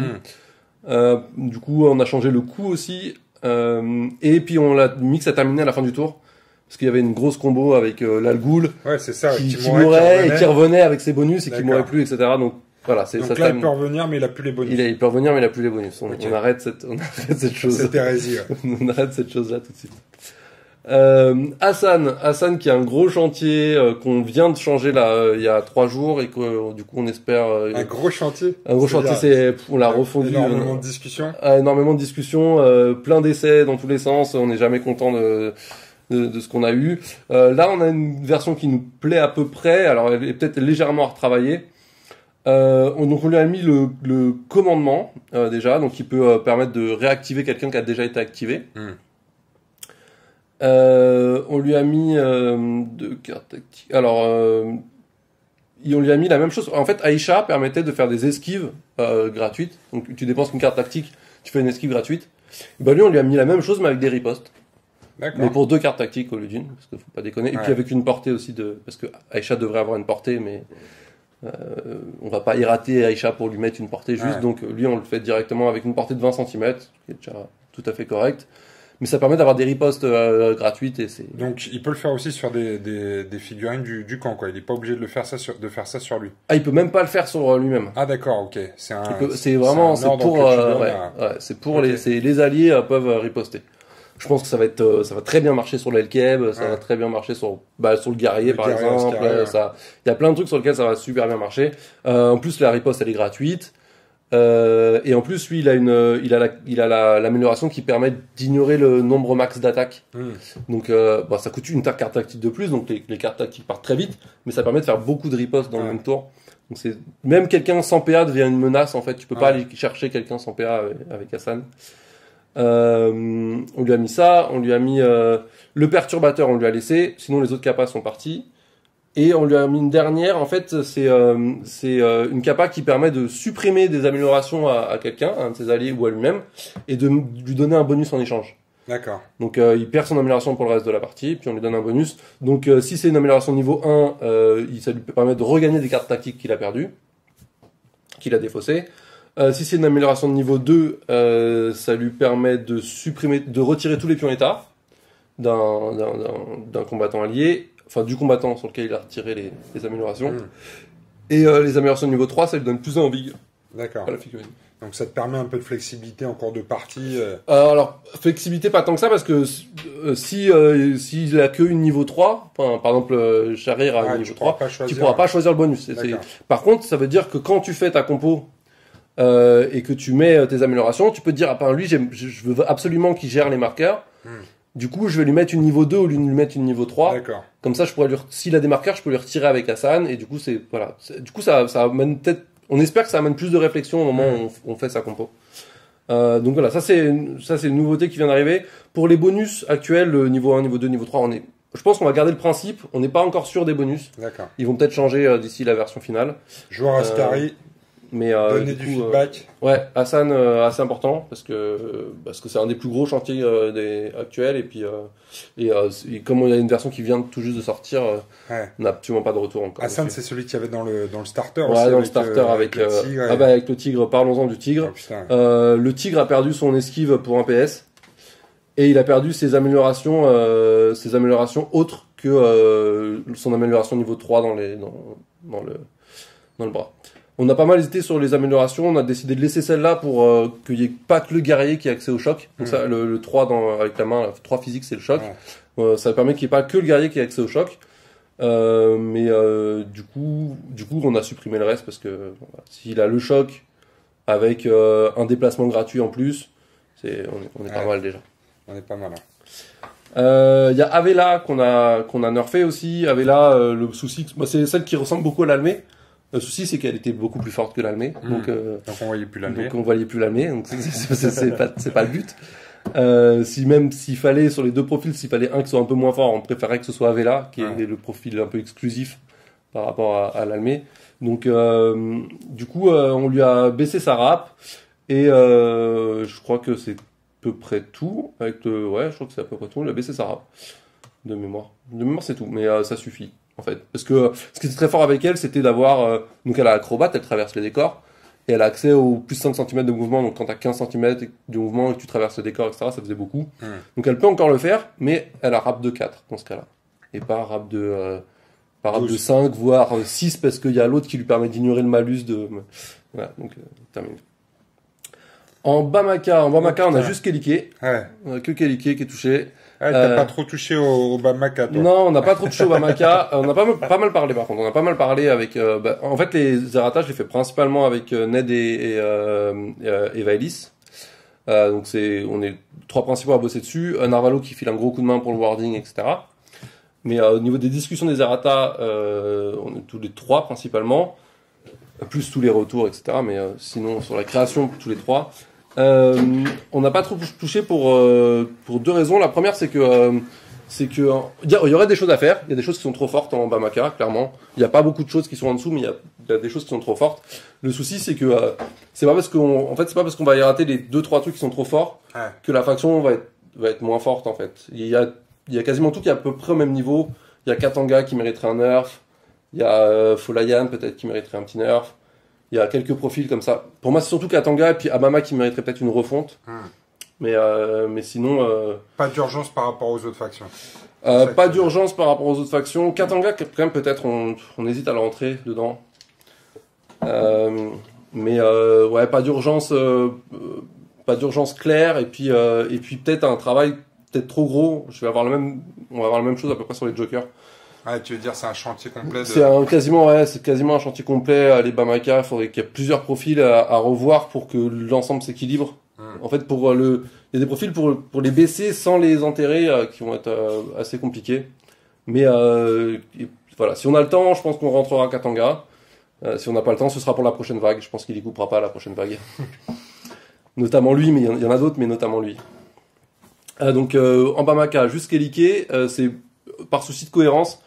Du coup, on a changé le coup aussi. Et puis on l'a mis que ça terminait à la fin du tour. Parce qu'il y avait une grosse combo avec l'Algoul c'est ça, qui mourait et qui revenait avec ses bonus et qui mourait plus, etc. Donc voilà, donc ça là, il peut revenir, mais il a plus les bonus. Il peut revenir, mais il a plus les bonus. On arrête cette chose. C'est hérésie. On arrête cette chose-là tout de suite. Hassan qui a un gros chantier qu'on vient de changer là il y a 3 jours et que du coup on espère un gros chantier. Un gros chantier, on l'a refondu. Énormément de discussions. Énormément de discussions, plein d'essais dans tous les sens. On n'est jamais content de ce qu'on a eu. Là, on a une version qui nous plaît à peu près. Alors, elle est peut-être légèrement à retravailler. Donc, on lui a mis le commandement déjà, donc qui peut permettre de réactiver quelqu'un qui a déjà été activé. On lui a mis 2 cartes tactiques. Alors, on lui a mis la même chose. En fait, Aisha permettait de faire des esquives gratuites. Donc, tu dépenses une carte tactique, tu fais une esquive gratuite. Et ben lui, on lui a mis la même chose, mais avec des ripostes. Mais pour 2 cartes tactiques au lieu d'une, parce qu'il faut pas déconner. Et puis avec une portée aussi parce que Aisha devrait avoir une portée, mais on va pas irrater Aisha pour lui mettre une portée juste. Donc lui, on le fait directement avec une portée de 20 cm, qui est déjà tout à fait correct. Mais ça permet d'avoir des ripostes gratuites et c'est. Donc il peut le faire aussi sur des figurines du camp, quoi. Il est pas obligé de faire ça sur lui. Ah, il peut même pas le faire sur lui-même. Ah d'accord, ok. C'est pour les alliés peuvent riposter. Je pense que ça va très bien marcher sur l'Elkeb, ça va très bien marcher sur le guerrier par exemple. Il y a plein de trucs sur lesquels ça va super bien marcher. En plus la riposte elle est gratuite. Et en plus lui il a l'amélioration qui permet d'ignorer le nombre max d'attaques. Donc ça coûte une carte tactique de plus, donc les cartes tactiques partent très vite, mais ça permet de faire beaucoup de ripostes dans le même tour. Donc c'est même quelqu'un sans PA devient une menace en fait, tu peux pas aller chercher quelqu'un sans PA avec Hassan. On lui a mis ça, on lui a mis le perturbateur, on lui a laissé, sinon les autres capas sont partis. Et on lui a mis une dernière, en fait, c'est une capa qui permet de supprimer des améliorations à quelqu'un, à un de ses alliés ou à lui-même, et de lui donner un bonus en échange. D'accord. Donc il perd son amélioration pour le reste de la partie, puis on lui donne un bonus. Donc si c'est une amélioration niveau 1, ça lui permet de regagner des cartes tactiques qu'il a perdues, qu'il a défaussées. Si c'est une amélioration de niveau 2, ça lui permet de retirer tous les pions état d'un combattant allié, enfin du combattant sur lequel il a retiré les améliorations. Et les améliorations de niveau 3, ça lui donne plus 1 en vigueur. D'accord. À la figurine. Donc ça te permet un peu de flexibilité en cours de partie. Alors, flexibilité pas tant que ça, parce que s'il a que une niveau 3, par exemple, Charir a une niveau 3, tu pourras pas choisir le bonus. Par contre, ça veut dire que quand tu fais ta compo et que tu mets tes améliorations, tu peux te dire, lui, je veux absolument qu'il gère les marqueurs. Du coup, je vais lui mettre une niveau 2 au lieu de lui mettre une niveau 3. D'accord. Comme ça, s'il a des marqueurs, je peux lui retirer avec Hassan. Et du coup, du coup, ça amène peut-être, on espère que ça amène plus de réflexion au moment où on fait sa compo. Donc voilà, ça c'est une nouveauté qui vient d'arriver. Pour les bonus actuels, niveau 1, niveau 2, niveau 3, je pense qu'on va garder le principe. On n'est pas encore sûr des bonus. D'accord. Ils vont peut-être changer d'ici la version finale. Joueur Ascari. Mais donner du feedback. Ouais, Hassan, assez important parce que c'est un des plus gros chantiers actuels et puis comme il y a une version qui vient tout juste de sortir, on n'a absolument pas de retour encore. Hassan, c'est celui qui avait dans le starter. Ouais, aussi, dans le starter avec le tigre. Avec le tigre, parlons-en du tigre. Oh, le tigre a perdu son esquive pour un PS et il a perdu ses améliorations autres que son amélioration niveau 3 dans le bras. On a pas mal hésité sur les améliorations, on a décidé de laisser celle-là pour qu'il n'y ait pas que le guerrier qui ait accès au choc. Donc ça, le 3 avec la main, le 3 physique c'est le choc. Ça permet qu'il n'y ait pas que le guerrier qui ait accès au choc. Du coup on a supprimé le reste parce que s'il a le choc avec un déplacement gratuit en plus, on est pas mal déjà. On est pas mal. Il y a Avela qu'on a nerfé aussi. Avela, le souci, c'est celle qui ressemble beaucoup à l'Almé. Le souci, c'est qu'elle était beaucoup plus forte que l'Almé. Donc on voyait plus l'Almé. Donc on voyait plus l'Almé. Donc c'est pas le but. S'il fallait, sur les deux profils, s'il fallait un qui soit un peu moins fort, on préférait que ce soit Avela, qui est le profil un peu exclusif par rapport à l'Almé. Donc, du coup, on lui a baissé sa rap. Et, je crois que c'est à peu près tout. Je crois que c'est à peu près tout. On lui a baissé sa rap. De mémoire. De mémoire, c'est tout. Mais, ça suffit. En fait, parce que ce qui était très fort avec elle, c'était d'avoir donc elle a acrobate, elle traverse les décors et elle a accès aux plus 5 cm de mouvement. Donc quand tu as 15 cm de mouvement et que tu traverses le décor, etc., ça faisait beaucoup. Donc elle peut encore le faire, mais elle a rap de 4 dans ce cas-là et pas rap de 5 voire 6 parce qu'il y a l'autre qui lui permet d'ignorer le malus de voilà, donc terminé. En Bamaka, on a juste Kelike. Que Kelike qui est touché. T'as pas trop touché au Bamaka, toi. Non, on n'a pas trop touché au Bamaka. On a pas mal parlé, par contre. On a pas mal parlé avec, en fait, les errata, je les fais principalement avec Ned et Vaelis. Donc on est 3 principaux à bosser dessus. Narvalo qui file un gros coup de main pour le warding, etc. Mais, au niveau des discussions des errata, on est tous les 3 principalement. Plus tous les retours, etc. Mais, sinon, sur la création, tous les 3. On n'a pas trop touché pour 2 raisons. La première, c'est que il y aurait des choses à faire. Il y a des choses qui sont trop fortes en Bamaka, clairement. Il n'y a pas beaucoup de choses qui sont en dessous, mais il y a des choses qui sont trop fortes. Le souci, c'est que c'est pas parce qu'on va y rater les 2-3 trucs qui sont trop forts que la faction va être moins forte, en fait. Il y a quasiment tout qui est à peu près au même niveau. Il y a Katanga qui mériterait un nerf. Il y a Folayan peut-être qui mériterait un petit nerf. Il y a quelques profils comme ça. Pour moi, c'est surtout Katanga et puis Abama qui mériterait peut-être une refonte. Mais sinon... Pas d'urgence par rapport aux autres factions. Pas d'urgence par rapport aux autres factions. Katanga, quand même, peut-être, on hésite à la rentrer dedans. Pas d'urgence claire. Et puis peut-être un travail peut-être trop gros. On va avoir la même chose à peu près sur les jokers. Tu veux dire c'est un chantier complet C'est quasiment un chantier complet. Les Bamaka, il faudrait qu'il y ait plusieurs profils à revoir pour que l'ensemble s'équilibre. En fait, il y a des profils pour les baisser sans les enterrer qui vont être assez compliqués. Mais voilà, si on a le temps, je pense qu'on rentrera à Katanga. Si on n'a pas le temps, ce sera pour la prochaine vague. Je pense qu'il y coupera pas à la prochaine vague. Notamment lui, mais il y en a d'autres, mais notamment lui. Donc en Bamaka, juste Kelike, c'est par souci de cohérence.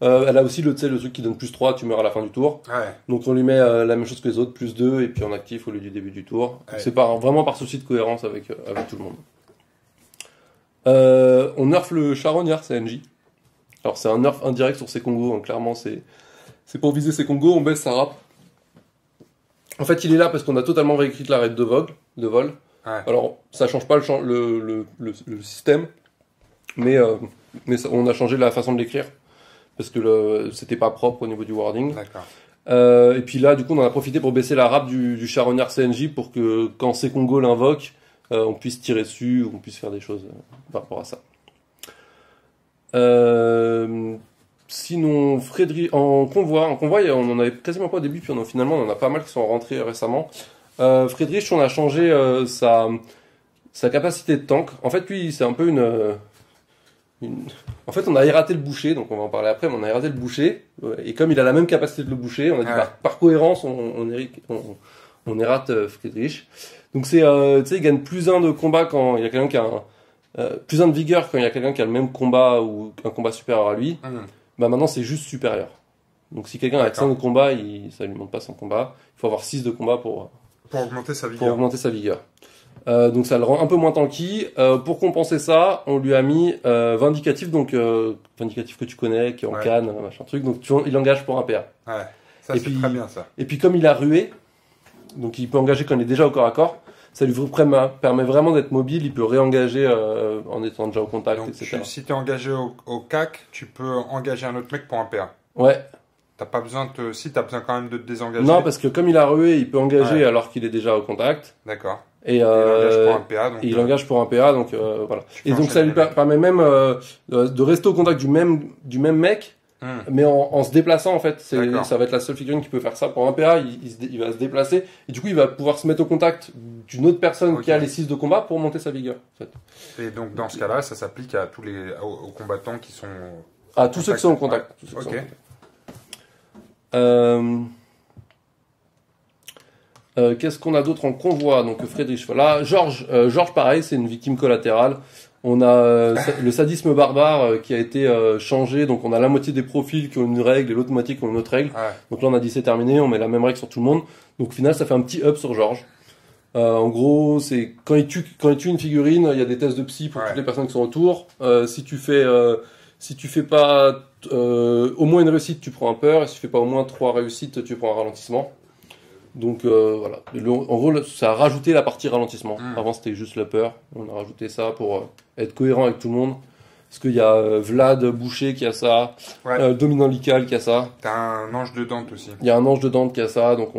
Elle a aussi le truc qui donne plus 3, tu meurs à la fin du tour. Donc on lui met la même chose que les autres, plus 2, et puis en actif au lieu du début du tour. C'est vraiment par souci de cohérence avec tout le monde. On nerf le charognard CNJ. Alors c'est un nerf indirect sur ses Congos, donc clairement c'est pour viser ses Congos, on baisse sa rap. En fait il est là parce qu'on a totalement réécrit la règle de vol. Alors ça change pas le système, mais on a changé la façon de l'écrire. Parce que c'était pas propre au niveau du wording. Et puis là, du coup, on en a profité pour baisser la rap du charognard CNJ pour que quand Sekongo l'invoque, on puisse tirer dessus, ou on puisse faire des choses par rapport à ça. Sinon, en convoi, on en avait quasiment pas au début, puis finalement, on en a pas mal qui sont rentrés récemment. Friedrich, on a changé sa capacité de tank. En fait, lui, c'est un peu En fait, on a erraté le boucher, donc on va en parler après, mais on a erraté le boucher. Et comme il a la même capacité de le boucher, on a dit par cohérence, on errate Friedrich. Donc c'est, tu sais, il gagne plus 1 de combat quand il y a quelqu'un qui a plus 1 de vigueur quand il y a quelqu'un qui a le même combat ou un combat supérieur à lui. Bah maintenant, c'est juste supérieur. Donc si quelqu'un a 5 de combat, ça lui monte pas son combat. Il faut avoir 6 de combat pour augmenter sa vigueur. Pour augmenter sa vigueur. Donc ça le rend un peu moins tanky. Pour compenser ça, on lui a mis Vindicatif, donc Vindicatif que tu connais, qui est en canne, machin truc. Donc il engage pour un PA. Ouais, ça c'est très bien ça. Et puis comme il a rué, donc il peut engager quand il est déjà au corps à corps. Ça lui permet vraiment d'être mobile. Il peut réengager en étant déjà au contact, donc, etc. Si tu es engagé au CAC, tu peux engager un autre mec pour un PA. Ouais. T'as pas besoin si t'as besoin quand même de te désengager. Non, parce que comme il a rué, il peut engager alors qu'il est déjà au contact. D'accord. Et il engage pour un PA. Donc, il engage pour un PA, donc voilà. Et donc ça lui permet même de rester au contact du même mec, mais en se déplaçant en fait. Ça va être la seule figurine qui peut faire ça. Pour un PA, il va se déplacer et du coup il va pouvoir se mettre au contact d'une autre personne qui a les 6 de combat pour monter sa vigueur. En fait. Et donc dans ce cas-là, ça s'applique à aux combattants qui sont à tous ceux qui sont au contact. Ok. Qu'est-ce qu'on a d'autre en convoi? Donc Friedrich, voilà. Georges, pareil, c'est une victime collatérale. On a le sadisme barbare qui a été changé, donc on a la moitié des profils qui ont une règle et l'autre moitié qui ont une autre règle. Donc là on a dit c'est terminé, on met la même règle sur tout le monde. Donc au final ça fait un petit up sur Georges. En gros, c'est quand il tue une figurine, il y a des tests de psy pour toutes les personnes qui sont autour. Si tu fais pas au moins une réussite, tu prends un peur, et si tu fais pas au moins 3 réussites, tu prends un ralentissement. Donc voilà. En gros, ça a rajouté la partie ralentissement. Avant, c'était juste la peur. On a rajouté ça pour être cohérent avec tout le monde. Parce qu'il y a Vlad Boucher qui a ça, Dominant Lical qui a ça. T'as un ange de Dante aussi. Il y a un ange de Dante qui a ça. Donc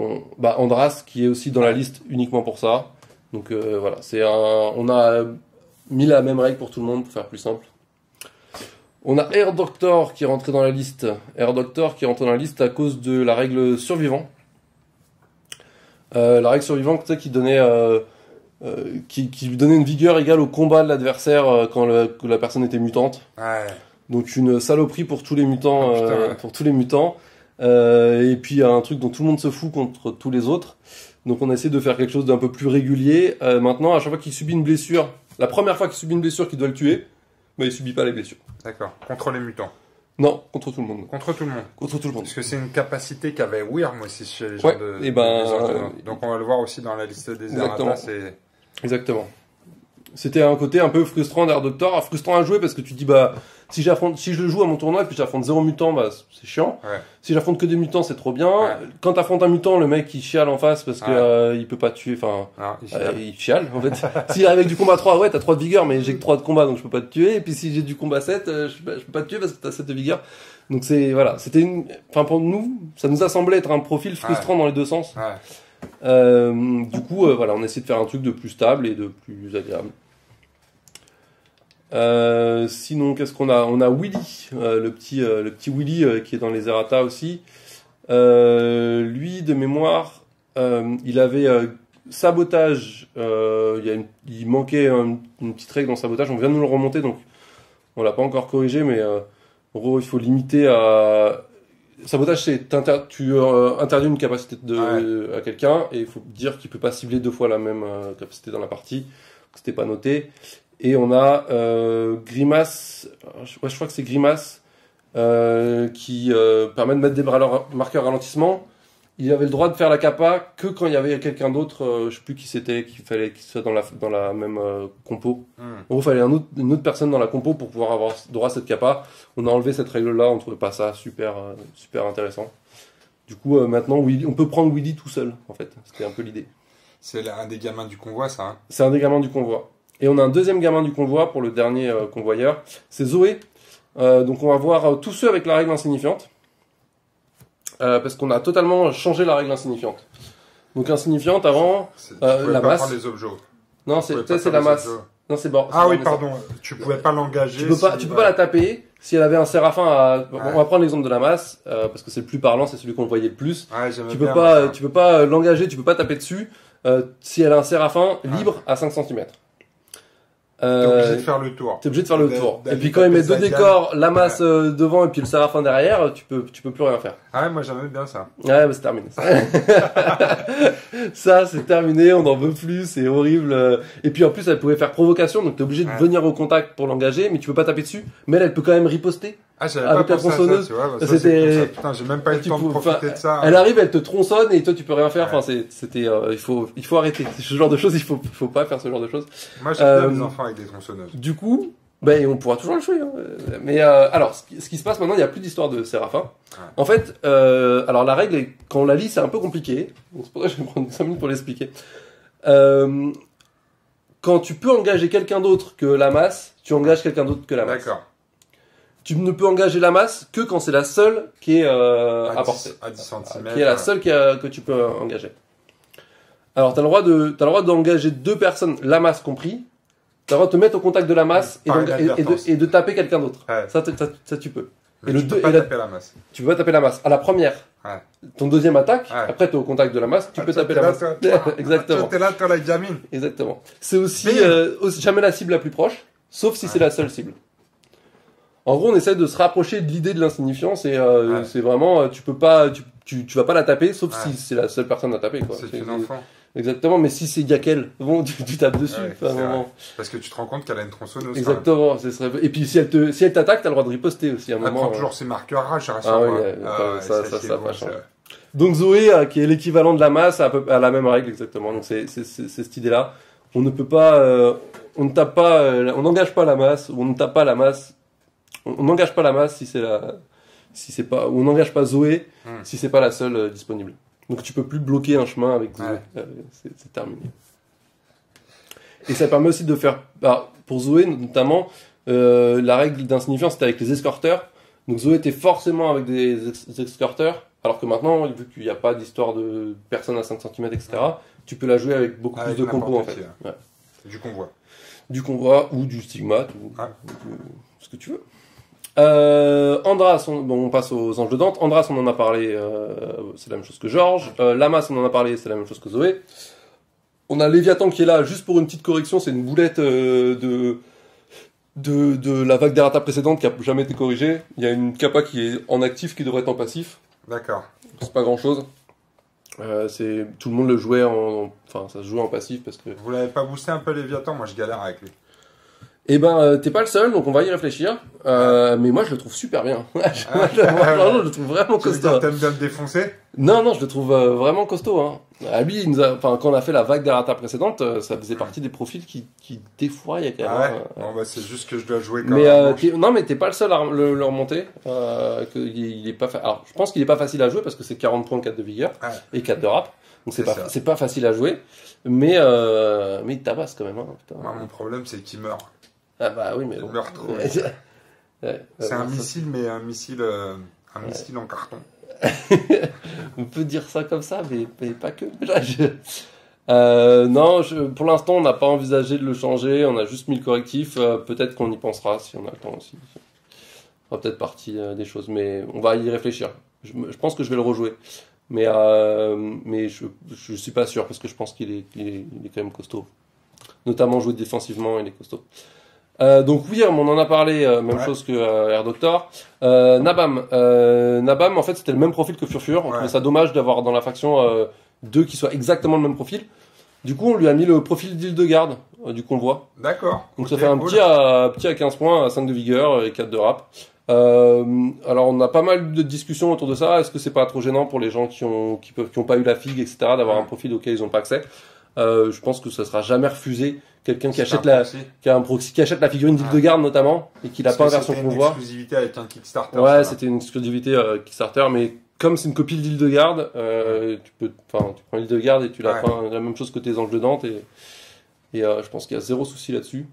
Andras qui est aussi dans la liste uniquement pour ça. Donc voilà. On a mis la même règle pour tout le monde pour faire plus simple. On a Air Doctor qui est rentré dans la liste. Air Doctor qui est rentré dans la liste à cause de la règle survivant. La règle survivante, tu sais, qui lui donnait une vigueur égale au combat de l'adversaire quand la personne était mutante. Ouais. Donc une saloperie pour tous les mutants, et puis un truc dont tout le monde se fout contre tous les autres. Donc on a essayé de faire quelque chose d'un peu plus régulier. Maintenant, à chaque fois qu'il subit une blessure, la première fois qu'il subit une blessure qui doit le tuer, il subit pas les blessures. D'accord. Contre les mutants. Non, contre tout le monde. Contre tout le monde. Contre tout le monde. Parce que c'est une capacité qu'avait Wyrm aussi chez les gens donc on va le voir aussi dans la liste des errata. Exactement. C'était un côté un peu frustrant d'Air Doctor, frustrant à jouer parce que tu dis si je le joue à mon tournoi et puis j'affronte 0 mutant, c'est chiant. Ouais. Si j'affronte que des mutants, c'est trop bien. Ouais. Quand t'affrontes un mutant, le mec il chiale en face parce que il peut pas tuer, il chiale en fait. S'il arrive avec du combat 3, t'as 3 de vigueur mais j'ai que 3 de combat donc je peux pas te tuer, et puis si j'ai du combat 7, je peux pas te tuer parce que t'as 7 de vigueur. Donc pour nous, ça nous a semblé être un profil frustrant dans les deux sens. Ouais. Du coup, on essaie de faire un truc de plus stable et de plus agréable. Sinon, qu'est-ce qu'on a? On a Willy, le petit Willy qui est dans les errata aussi. Lui, de mémoire, il avait sabotage. Il manquait une petite règle dans sabotage. On vient de nous le remonter, donc on l'a pas encore corrigé, mais en gros, il faut limiter à sabotage. C'est tu interdis une capacité à quelqu'un et il faut dire qu'il peut pas cibler 2 fois la même capacité dans la partie. C'était pas noté. Et on a Grimace, je crois que c'est Grimace, qui permet de mettre des marqueurs ralentissement. Il avait le droit de faire la capa que quand il y avait quelqu'un d'autre, je sais plus qui c'était, qu'il fallait qu'il soit dans la même compo. En gros, il fallait une autre personne dans la compo pour pouvoir avoir droit à cette capa. On a enlevé cette règle-là, on trouvait pas ça super intéressant. Du coup, maintenant, on peut prendre Willy tout seul, en fait. C'était un peu l'idée. C'est un des gamins du convoi, ça, hein? C'est un des gamins du convoi. Et on a un deuxième gamin du convoi pour le dernier convoyeur, c'est Zoé. Donc on va voir tous ceux avec la règle insignifiante. parce qu'on a totalement changé la règle insignifiante. Donc insignifiante avant, la masse. Prendre les objets. Non, c'est la masse. Non, c'est bon. Ah oui, pardon. Tu pouvais pas l'engager. Tu peux pas la taper. Si elle avait un séraphin on va prendre l'exemple de la masse, parce que c'est le plus parlant, c'est celui qu'on voyait le plus. Ouais, tu peux pas l'engager, tu peux pas taper dessus, si elle a un séraphin libre à 5 cm. T'es obligé de faire le tour. T'es obligé de faire le tour. Et puis quand il met deux décors, la masse devant et puis le séraphin derrière, tu peux plus rien faire. Ah ouais, moi j'aimais bien ça. Ouais, bah c'est terminé. Ça, c'est terminé, on n'en veut plus, c'est horrible. Et puis en plus, elle pouvait faire provocation, donc t'es obligé de venir au contact pour l'engager, mais tu peux pas taper dessus. Mais elle peut quand même riposter. Ah, j'avais pas pensé à ça, tu vois. Bah, c'était... Putain, j'ai même pas eu le temps de profiter de ça. Elle arrive, elle te tronçonne et toi tu peux rien faire. Enfin, c'était, il faut arrêter. Ce genre de choses, il faut pas faire ce genre de choses. Moi, j'aime bien les enfants avec des tronçonneuses. Du coup, ben, on pourra toujours le jouer. Hein. Mais alors, ce qui se passe maintenant, il n'y a plus d'histoire de séraphin. Ouais. En fait, alors la règle, quand on la lit, c'est un peu compliqué. C'est pour ça que je vais prendre 5 minutes pour l'expliquer. Quand tu peux engager quelqu'un d'autre que la masse, tu engages quelqu'un d'autre que la masse. D'accord. Tu ne peux engager la masse que quand c'est la seule qui est à portée. À 10 cm. Qui est la seule que tu peux engager. Alors, t'as le droit d'engager 2 personnes, la masse compris. T'as le droit de te mettre au contact de la masse et de taper quelqu'un d'autre. Ouais. Ça, tu peux. Mais tu peux pas taper la masse. Tu peux pas taper la masse. À la première, ton deuxième attaque, après t'es au contact de la masse, tu peux taper la masse. Exactement. T'es là, toi la gamine. Exactement. C'est aussi jamais la cible la plus proche, sauf si c'est la seule cible. En gros, on essaie de se rapprocher de l'idée de l'insignifiance et c'est vraiment, tu vas pas la taper, sauf si c'est la seule personne à taper, quoi. C'est une enfant. Exactement, mais si c'est Yakel, bon, tu tapes dessus. Parce que tu te rends compte qu'elle a une tronçonneuse. Exactement, et puis si elle t'attaque, t'as le droit de riposter aussi à un moment. Elle prend toujours ses marqueurs rage, ça pas changé. Donc Zoé, qui est l'équivalent de la masse, a la même règle exactement. Donc c'est cette idée-là. On ne peut pas, on ne tape pas, on n'engage pas la masse, ou on ne tape pas la masse. On n'engage pas la masse si c'est pas, ou on n'engage pas Zoé si c'est pas la seule disponible. Donc tu peux plus bloquer un chemin avec Zoé. C'est terminé. Et ça permet aussi de faire, pour Zoé notamment, la règle d'insignifiance c'était avec les escorteurs. Donc Zoé était forcément avec des escorteurs, alors que maintenant, vu qu'il n'y a pas d'histoire de personnes à 5 cm, etc., tu peux la jouer avec beaucoup plus de compos en fait. Du convoi. Du convoi ou du stigmate ou ce que tu veux. Andras, on passe aux anges de Dante. Andras, on en a parlé, c'est la même chose que Georges. Lamas, on en a parlé, c'est la même chose que Zoé. On a Léviathan qui est là, juste pour une petite correction, c'est une boulette de la vague d'errata précédente qui a jamais été corrigée. Il y a une kappa qui est en actif qui devrait être en passif. D'accord. C'est pas grand chose. Tout le monde le jouait enfin, ça se jouait en passif parce que. Vous l'avez pas boosté un peu Léviathan? Moi, je galère avec lui. Eh ben, t'es pas le seul, donc on va y réfléchir. Mais moi, je le trouve super bien. Je le trouve vraiment costaud. T'aimes bien le défoncer? Non, je le trouve vraiment costaud. Hein. Lui, quand on a fait la vague d'errata précédente, ça faisait partie des profils qui défouraient quand même. Bon, c'est juste que je dois jouer quand même. Non, mais t'es pas le seul à le remonter. Il est pas Alors, je pense qu'il est pas facile à jouer parce que c'est 40 points, 4 de vigueur et 4 de rap. Donc c'est pas facile à jouer. Mais il tabasse quand même. Hein, putain. Moi, mon problème, c'est qu'il meurt. Ah bah oui, mais il meurt trop. C'est un missile, mais un missile en carton. On peut dire ça comme ça, mais pas que. Non, pour l'instant, on n'a pas envisagé de le changer. On a juste mis le correctif. Peut-être qu'on y pensera si on a le temps aussi. On fera peut-être partie des choses, mais on va y réfléchir. Je pense que je vais le rejouer. Mais je suis pas sûr parce que je pense qu'il est quand même costaud. Notamment jouer défensivement, il est costaud. Donc oui, on en a parlé, même chose que Air Doctor. Nabam, en fait, c'était le même profil que Furfur. On trouvait ça dommage d'avoir dans la faction 2 qui soient exactement le même profil. Du coup, on lui a mis le profil d'Hildegarde du convoi. D'accord. Donc ça fait un petit à 15 points, à 5 de vigueur et 4 de rap. Alors on a pas mal de discussions autour de ça. Est-ce que c'est pas trop gênant pour les gens qui ont pas eu la figue, etc., d'avoir un profil auquel ils ont pas accès? Je pense que ça sera jamais refusé. Quelqu'un qui achète qui achète la figurine d'Hildegarde notamment et qui l'a pas en version convoi. C'était une exclusivité avec un Kickstarter. Ouais, c'était une exclusivité Kickstarter, mais comme c'est une copie d'Hildegarde, tu prends Hildegarde et tu la prends la même chose que tes anges de Dante et je pense qu'il y a zéro souci là-dessus.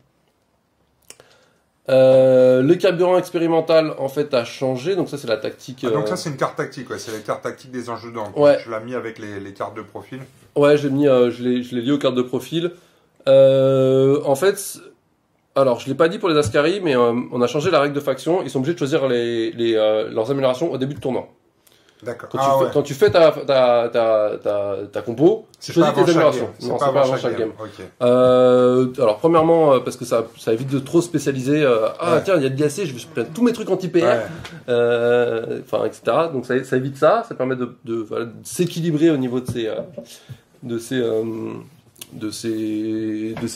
Le carburant expérimental en fait a changé, donc ça c'est la tactique. Donc ça c'est une carte tactique, ouais. C'est la carte tactique des enjeux dedans. Ouais. Tu l'as mis avec les cartes de profil. Ouais, je l'ai lié aux cartes de profil. En fait, alors je l'ai pas dit pour les Ascari, mais on a changé la règle de faction. Ils sont obligés de choisir leurs améliorations au début de tournoi. D'accord. Quand tu fais ta compo, tu choisis tes améliorations. Non, c'est pas avant chaque game. Okay. Alors premièrement, parce que ça évite de trop spécialiser. Tiens, il y a de l'IAC, je vais prendre tous mes trucs anti-PR, etc. Donc ça évite ça. Ça permet de s'équilibrer au niveau de ces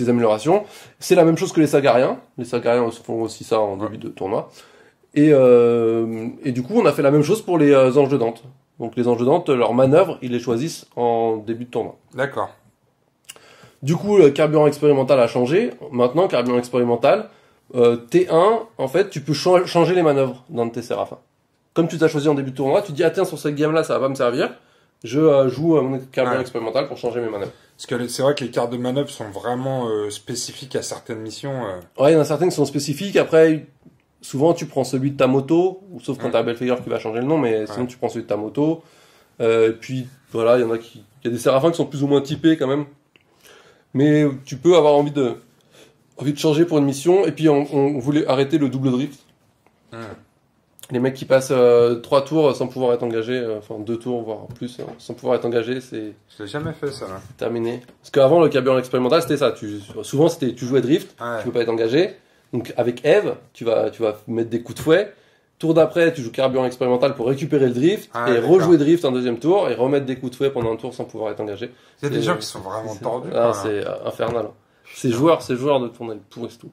améliorations. C'est la même chose que les Sagariens. Les Sagariens font aussi ça en début de tournoi. Et du coup, on a fait la même chose pour les anges de Dante. Donc les anges de Dante, leurs manœuvres, ils les choisissent en début de tournoi. D'accord. Du coup, le carburant expérimental a changé. Maintenant, carburant expérimental, T1, en fait, tu peux changer les manœuvres dans tes séraphins. Comme tu t'as choisi en début de tournoi, tu dis, tiens, sur cette game-là, ça va pas me servir. Je joue mon carburant expérimental pour changer mes manœuvres. Parce que c'est vrai que les cartes de manœuvre sont vraiment spécifiques à certaines missions. Ouais, il y en a certaines qui sont spécifiques. Après, souvent, tu prends celui de ta moto, ou sauf quand t'as Belfegor qui va changer le nom, mais sinon tu prends celui de ta moto. Et puis, voilà, il y a des séraphins qui sont plus ou moins typés quand même. Mais tu peux avoir envie de changer pour une mission. Et puis, on voulait arrêter le double drift. Les mecs qui passent 3 tours sans pouvoir être engagés, 2 tours, voire plus, sans pouvoir être engagés, c'est... Je l'ai jamais fait, ça. Terminé. Parce qu'avant, le carburant expérimental, c'était ça. Souvent, tu jouais drift, tu peux pas être engagé. Donc avec Eve, tu vas mettre des coups de fouet. Tour d'après, tu joues carburant expérimental pour récupérer le drift et rejouer drift un deuxième tour et remettre des coups de fouet pendant un tour sans pouvoir être engagé. Il y a des gens qui sont vraiment tordus. C'est infernal. Ces joueurs de tournoi, ils pourrissent tout.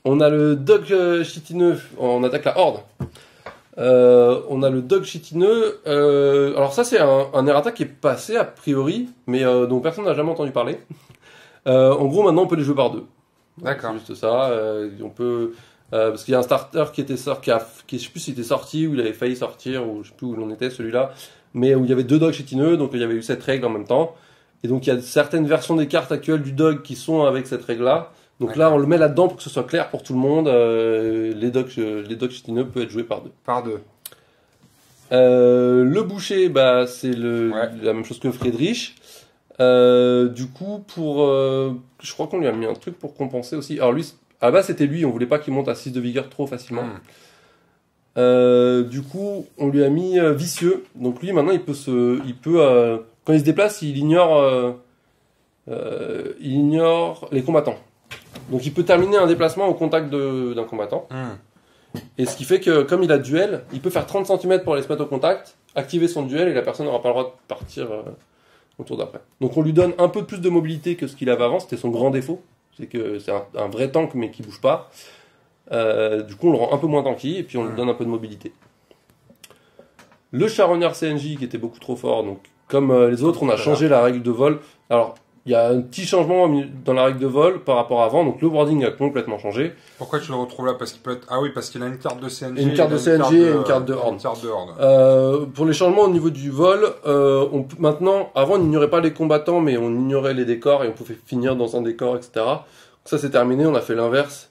On a le dog chitineux. On attaque la horde. On a le dog chitineux. Alors ça, c'est un errata qui est passé a priori, mais dont personne n'a jamais entendu parler. En gros, maintenant, on peut les jouer par 2. D'accord. C'est juste ça. On peut, parce qu'il y a un starter qui était sorti, je sais plus s'il était sorti ou il avait failli sortir ou je sais plus où l'on était celui-là, mais où il y avait 2 dogs chitineux, donc il y avait eu cette règle en même temps. Et donc il y a certaines versions des cartes actuelles du dog qui sont avec cette règle-là. Donc là, on le met là-dedans pour que ce soit clair pour tout le monde. Les dogs chitineux peuvent être joués par 2. Par 2. Le boucher, c'est la même chose que Friedrich. Du coup, je crois qu'on lui a mis un truc pour compenser aussi. Alors lui, à la base c'était lui, on voulait pas qu'il monte à 6 de vigueur trop facilement. Du coup, on lui a mis vicieux. Donc lui, maintenant, il peut quand il se déplace, il ignore les combattants. Donc il peut terminer un déplacement au contact d'un combattant. Et ce qui fait que, comme il a duel, il peut faire 30 cm pour aller se mettre au contact, activer son duel et la personne n'aura pas le droit de partir au tour d'après. Donc on lui donne un peu plus de mobilité que ce qu'il avait avant, c'était son grand défaut. C'est que c'est un vrai tank mais qui bouge pas. Du coup on le rend un peu moins tanky et puis on lui donne un peu de mobilité. Le charognard CNJ qui était beaucoup trop fort, donc comme les autres on a changé la règle de vol. Alors il y a un petit changement dans la règle de vol par rapport à avant, donc le wording a complètement changé. Pourquoi tu le retrouves là? Parce qu'il peut être... Ah oui, parce qu'il a une carte de CNJ. Une carte de CNJ et une carte de horde. Pour les changements au niveau du vol, maintenant, avant on n'ignorait pas les combattants, mais on ignorait les décors et on pouvait finir dans un décor, etc. Donc ça c'est terminé, on a fait l'inverse.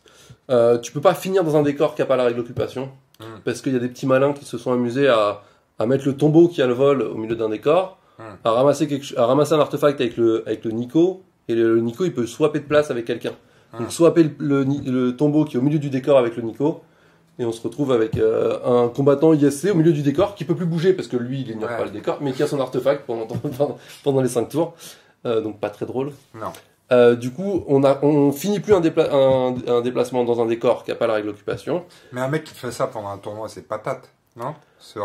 Tu peux pas finir dans un décor qui a pas la règle d'occupation, parce qu'il y a des petits malins qui se sont amusés à mettre le tombeau qui a le vol au milieu d'un décor. À ramasser un artefact avec le Nico, et le Nico il peut swapper de place avec quelqu'un. Donc swapper le tombeau qui est au milieu du décor avec le Nico, et on se retrouve avec un combattant ISC au milieu du décor qui peut plus bouger parce que lui il ignore pas le décor, mais qui a son artefact pendant les 5 tours. Donc pas très drôle. Non. Du coup, on finit plus un déplacement dans un décor qui a pas la règle d'occupation. Mais un mec qui fait ça pendant un tournoi, c'est patate, non? C'est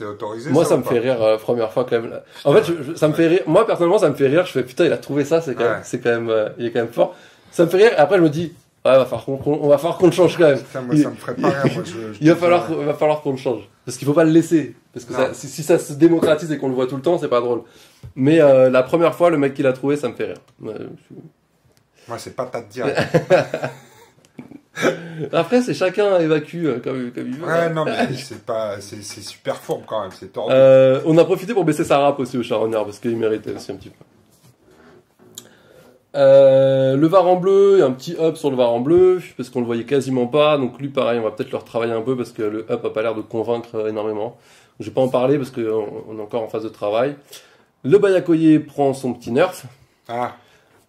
autorisé. Moi, ça me fait rire première fois quand même. En fait, ça me fait rire. Moi, personnellement, ça me fait rire. Je fais putain, il a trouvé ça. Il est quand même fort. Ça me fait rire. Et après, je me dis, on va falloir qu'on le change quand même. Putain, moi, ça me ferait pas rire. Il va falloir qu'on le change. Parce qu'il faut pas le laisser. Parce que si ça se démocratise et qu'on le voit tout le temps, c'est pas drôle. Mais la première fois, le mec qui l'a trouvé, ça me fait rire. Moi, c'est patate direct. Après, c'est chacun évacue comme il veut. Ouais, non, mais c'est super fourbe quand même, c'est tordu. On a profité pour baisser sa rap aussi au charognard parce qu'il méritait aussi un petit peu. Le var en bleu, il y a un petit up sur le var en bleu, parce qu'on le voyait quasiment pas. Donc lui, pareil, on va peut-être le retravailler un peu parce que le up a pas l'air de convaincre énormément. Je vais pas en parler parce qu'on est encore en phase de travail. Le Bayakoye prend son petit nerf. Ah.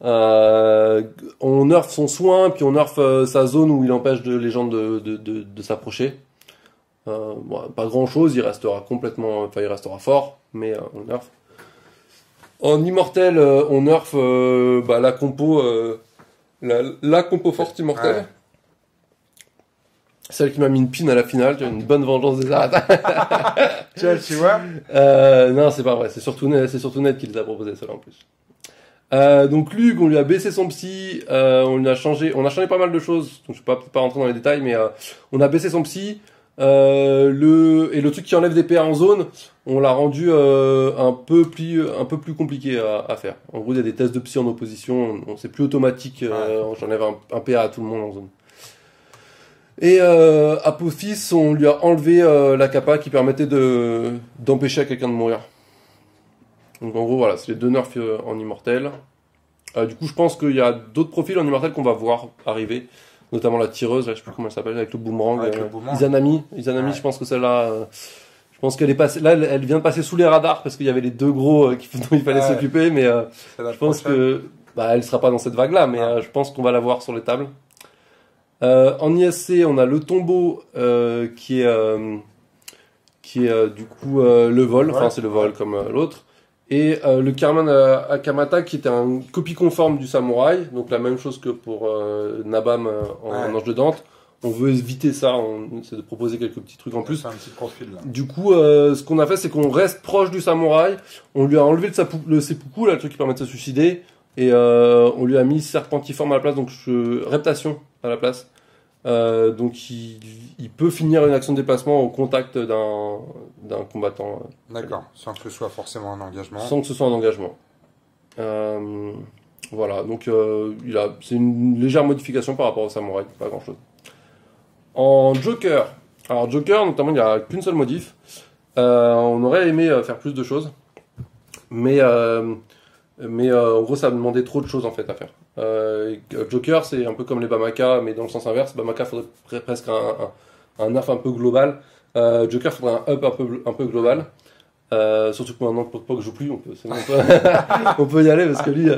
On nerf son soin, puis on nerf sa zone où il empêche les gens de s'approcher. Bon, pas grand chose, il restera il restera fort, mais on nerf. En immortel, on nerf la compo, la compo forte immortelle. Ouais. Celle qui m'a mis une pin à la finale, tu as une bonne vengeance des Aratas. Tu vois? Non, c'est pas vrai, c'est surtout Ned qui les a proposé, celle-là en plus. Donc Lug, on lui a baissé son psy, on a changé pas mal de choses, donc je vais pas rentrer dans les détails, mais on a baissé son psy, le truc qui enlève des PA en zone, on l'a rendu un peu plus compliqué à faire. En gros, il y a des tests de psy en opposition, c'est plus automatique, j'enlève un PA à tout le monde en zone. Et Apophis, on lui a enlevé la capa qui permettait d'empêcher à quelqu'un de mourir. Donc en gros, voilà, c'est les deux nerfs en immortel. Du coup, je pense qu'il y a d'autres profils en immortel qu'on va voir arriver, notamment la tireuse, là, je sais plus comment elle s'appelle, avec le boomerang. Izanami, ouais. Je pense que celle-là, je pense qu'elle est passée, là, elle vient de passer sous les radars parce qu'il y avait les deux gros dont il fallait s'occuper, mais je pense que elle sera pas dans cette vague-là, mais je pense qu'on va la voir sur les tables. En ISC, on a le tombeau qui est du coup le vol, enfin c'est le vol comme l'autre. Et le Karman Akamata qui était un copie conforme du samouraï, donc la même chose que pour Nabam en Ange de Dante. On veut éviter ça, on essaie de proposer quelques petits trucs en plus. Un petit profil, là. Du coup, ce qu'on a fait, c'est qu'on reste proche du samouraï. On lui a enlevé le seppuku, là, le truc qui permet de se suicider, et on lui a mis serpentiforme à la place, donc reptation à la place. Donc il peut finir une action de déplacement au contact d'un combattant. D'accord, sans que ce soit forcément un engagement. Sans que ce soit un engagement. Voilà, donc c'est une légère modification par rapport au samouraï, pas grand chose. En Joker, alors Joker notamment il n'y a qu'une seule modif. On aurait aimé faire plus de choses, mais en gros ça demandait trop de choses en fait à faire. Joker c'est un peu comme les Bamaka mais dans le sens inverse. Bamaka faudrait presque un nerf un peu global. Joker faudrait un up un peu global. Surtout que maintenant Pok joue plus, on peut y aller parce que lui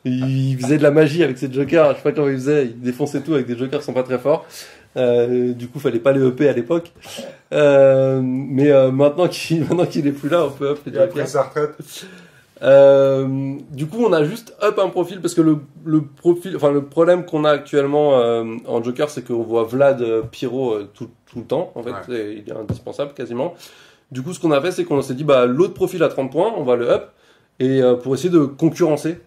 il faisait de la magie avec ses Jokers. Je sais pas comment il faisait, il défonçait tout avec des Jokers qui sont pas très forts. Du coup fallait pas les EP à l'époque. Mais maintenant qu'il est plus là, on peut up les Jokers. Après sa retraite. Du coup, on a juste up un profil parce que le problème qu'on a actuellement en Joker, c'est qu'on voit Vlad Pyro tout le temps. En fait, il est indispensable quasiment. Du coup, ce qu'on a fait, c'est qu'on s'est dit, l'autre profil à 30 points, on va le up et pour essayer de concurrencer,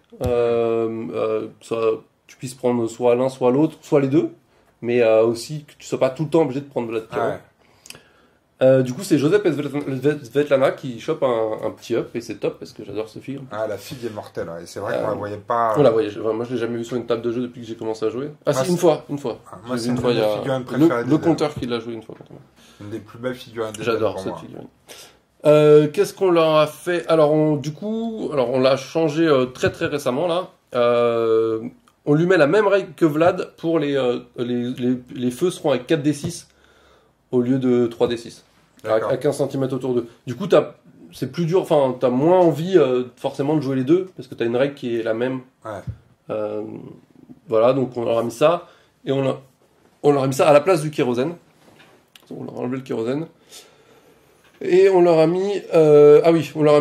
tu puisses prendre soit l'un, soit l'autre, soit les deux, mais aussi que tu sois pas tout le temps obligé de prendre Vlad Pyro. Du coup, c'est Joseph Svetlana qui chope un petit up et c'est top parce que j'adore ce film. Ah, la figue est mortelle, et c'est vrai qu'on la voyait pas. On la voyait, moi je l'ai jamais vu sur une table de jeu depuis que j'ai commencé à jouer. Ah, si, une fois. Moi, c'est une fois, il y a le compteur qui l'a joué une fois. Une des plus belles figurines des J'adore cette figurine. Qu'est-ce qu'on leur a fait? Alors, on l'a changé très très récemment là. On lui met la même règle que Vlad pour les feux seront avec 4d6 au lieu de 3d6. À 15 cm autour d'eux. Du coup, c'est plus dur, enfin, t'as moins envie forcément de jouer les deux, parce que t'as une règle qui est la même. Voilà, donc on leur a mis ça, et on leur a mis ça à la place du kérosène. On leur a enlevé le kérosène. Et on leur a mis, on leur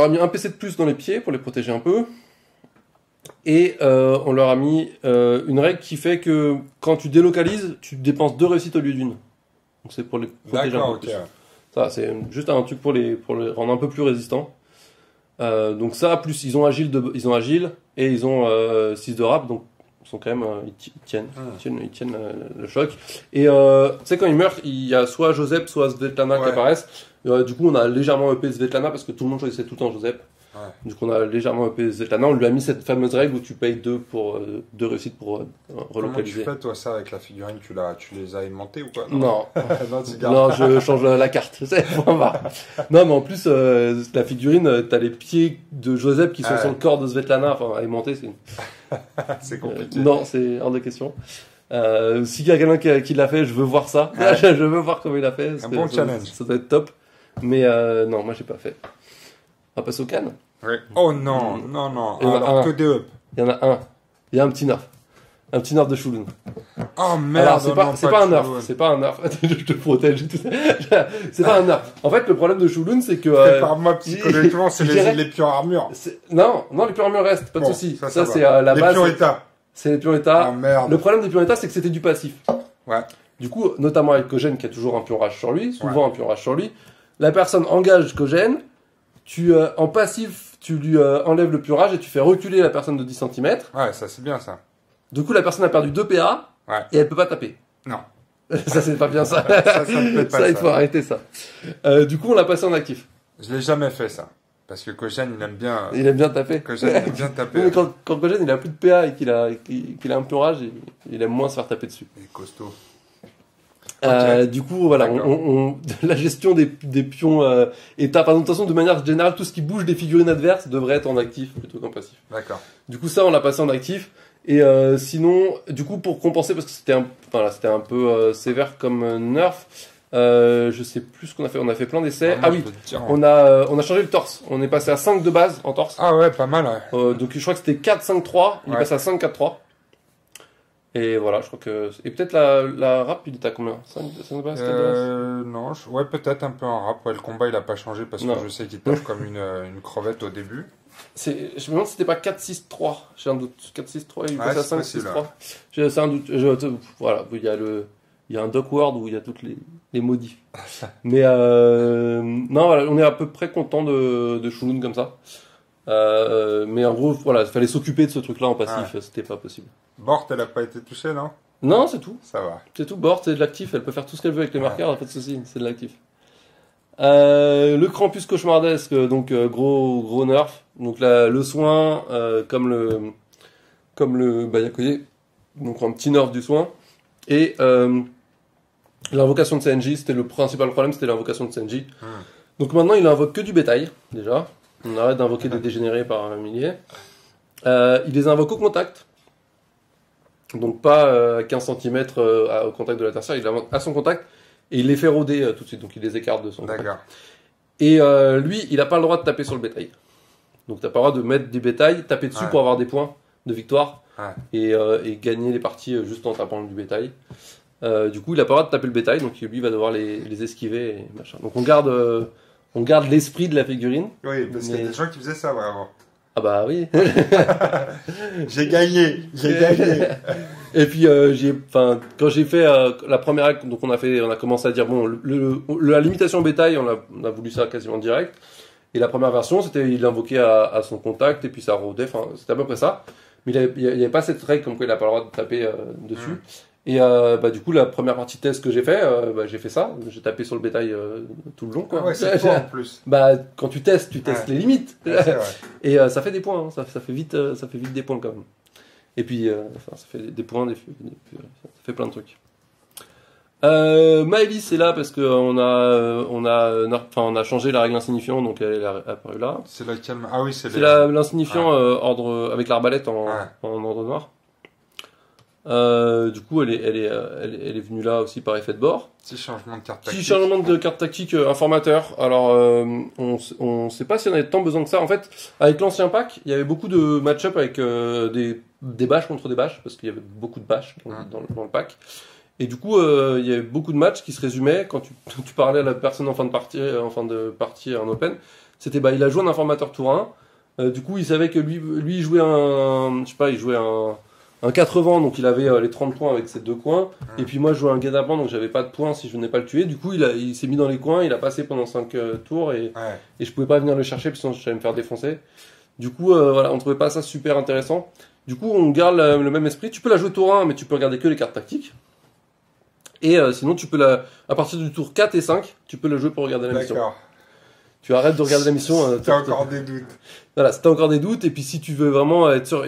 a mis un PC de plus dans les pieds pour les protéger un peu. Et on leur a mis une règle qui fait que quand tu délocalises, tu dépenses 2 réussites au lieu d'une. Donc c'est pour les protéger un peu plus. Ça, c'est juste un truc pour les rendre un peu plus résistants. Donc ça, plus ils ont agile et ils ont 6 de rap, donc ils sont quand même ils tiennent le choc. Et tu sais quand ils meurent, il y a soit Joseph, soit Svetlana qui apparaissent. Du coup, on a légèrement EP Svetlana parce que tout le monde choisissait tout le temps Joseph. Du coup, on a légèrement EP Svetlana. On lui a mis cette fameuse règle où tu payes 2 réussites pour relocaliser. Comment tu fais toi ça avec la figurine? Tu les as aimantées ou quoi? Non. Non, je change la carte. Non, mais en plus, la figurine, t'as les pieds de Joseph qui sont sur le corps de Svetlana. Enfin, aimanté, C'est compliqué. Non, c'est hors de question. S'il y a quelqu'un qui l'a fait, je veux voir ça. Ouais. Je veux voir comment il a fait. Un bon challenge. Ça doit être top. Mais non, moi j'ai pas fait. On va passer au Cannes. Ouais. Oh non, non, non. Il y en a Alors un. que des up. Il y en a un. Il y a un petit nerf. Un petit nerf de Shulun. Oh merde. Alors, c'est pas un nerf. Shulun. C'est pas un nerf. Je te protège. C'est pas un nerf. En fait, le problème de Shulun, c'est que. Prépare-moi psychologiquement, c'est les pions armure. Non, les pions armure restent. Pas de Bon, soucis. ça Ça, va. c'est la Les base. pions état. C'est les pions état. Oh merde. Le problème des pions état, c'est que c'était du passif. Ouais. Du coup, notamment avec Kogène qui a toujours un pion rage sur lui, souvent un pion rage sur lui, la personne engage Kogène, en passif, tu lui enlèves le pion rage et tu fais reculer la personne de 10 cm. Ouais, ça c'est bien ça. Du coup, la personne a perdu 2 PA et elle peut pas taper. Non. Ça, c'est pas bien ça. Ça me plaît pas, Ça, il faut arrêter ça. Du coup, on l'a passé en actif. Je l'ai jamais fait ça. Parce que Kogène, il aime bien. Il aime bien taper. Kogène, il aime bien taper. Mais quand Kogène, il a plus de PA et qu'il a un pion rage, il aime moins se faire taper dessus. Il est costaud. Du coup, voilà, la gestion des pions état. Par exemple, de toute façon, de manière générale, tout ce qui bouge des figurines adverses devrait être en actif plutôt qu'en passif. D'accord. Du coup, ça, on l'a passé en actif. Et sinon, du coup, pour compenser, parce que c'était un peu sévère comme nerf, je sais plus ce qu'on a fait. On a fait plein d'essais. Ah, oui, on a changé le torse. On est passé à 5 de base en torse. Ah ouais, pas mal, ouais. Donc je crois que c'était 4-5-3. Il est passé à 5-4-3. Et voilà, je crois que. Et peut-être la rap, il était à combien 5 de base, 4 de base non, ouais, peut-être un peu en rap. Ouais, le combat, il a pas changé parce que je sais qu'il tape comme une crevette au début. Je me demande si c'était pas 4-6-3. J'ai un doute. 4-6-3, il passe à 5-6-3. C'est un doute. Voilà, il y a un doc word où il y a toutes les modifs. Mais non, voilà, on est à peu près content de Shulun comme ça. Mais en gros, voilà, il fallait s'occuper de ce truc-là en passif, c'était pas possible. Bort, elle a pas été touchée, non? Non, c'est tout. Ça va. C'est tout. Bort, c'est de l'actif. Elle peut faire tout ce qu'elle veut avec les marqueurs, pas de souci. C'est de l'actif. Le Krampus cauchemardesque, donc gros nerf. Donc là, le soin, comme le Bayakoye, donc un petit nerf du soin. Et l'invocation de CNJ, c'était le principal problème, c'était l'invocation de CNJ. Donc maintenant, il invoque que du bétail, déjà. On arrête d'invoquer des dégénérés par milliers. Il les invoque au contact. Donc pas à 15 cm au contact de l'adversaire, il l'invoque à son contact. Et il les fait rôder tout de suite, donc il les écarte de son contact. D'accord. Et lui, il n'a pas le droit de taper sur le bétail. Donc t'as pas le droit de mettre du bétail, taper dessus pour avoir des points de victoire. Et gagner les parties juste en tapant du bétail. Du coup, il a pas le droit de taper le bétail, donc lui va devoir les esquiver et machin. Donc on garde l'esprit de la figurine. Oui, parce qu'il y a des gens qui faisaient ça avant. Ah bah oui. J'ai gagné. Et puis quand j'ai fait la première acte, donc on a commencé à dire bon, la limitation bétail, on a voulu ça quasiment direct. Et la première version, c'était il l'invoquait à son contact et puis ça rôdait. Enfin, c'était à peu près ça. Mais il y avait pas cette règle comme quoi il n'a pas le droit de taper dessus. Et du coup, la première partie de test que j'ai fait, j'ai fait ça. J'ai tapé sur le bétail tout le long. Quoi. Ah ouais, c'est fort en plus. Quand tu testes les limites. Ouais, c'est vrai. Et ça fait des points. Hein. Ça fait vite des points quand même. Et puis, ça fait des points, ça fait plein de trucs. Maëlys est là parce que on a changé la règle insignifiant, donc elle est apparue là. C'est laquelle? Ah oui, c'est l'insignifiant ordre avec l'arbalète en ordre noir. Du coup, elle est venue là aussi par effet de bord. Petit changement de carte tactique informateur. Alors, on sait pas si on avait tant besoin que ça. En fait, avec l'ancien pack, il y avait beaucoup de match-up avec des bâches contre des bâches, parce qu'il y avait beaucoup de bâches dans le pack. Et du coup, il y avait beaucoup de matchs qui se résumaient quand tu parlais à la personne en fin de partie en open. C'était il a joué un informateur tour 1. Du coup, il savait que lui il jouait un 80, donc il avait les 30 points avec ses 2 coins. Et puis moi, je jouais un guet-apens, donc j'avais pas de points si je venais pas le tuer. Du coup, il s'est mis dans les coins, il a passé pendant 5 tours et je pouvais pas venir le chercher, parce que sinon j'allais me faire défoncer. Du coup, on trouvait pas ça super intéressant. Du coup, on garde le même esprit. Tu peux la jouer tour 1, mais tu peux regarder que les cartes tactiques. Et sinon, tu peux à partir du tour 4 et 5, tu peux le jouer pour regarder la mission. D'accord. Tu arrêtes de regarder la mission. T'as encore des doutes. Voilà, si t'as encore des doutes, et puis si tu veux vraiment être sûr.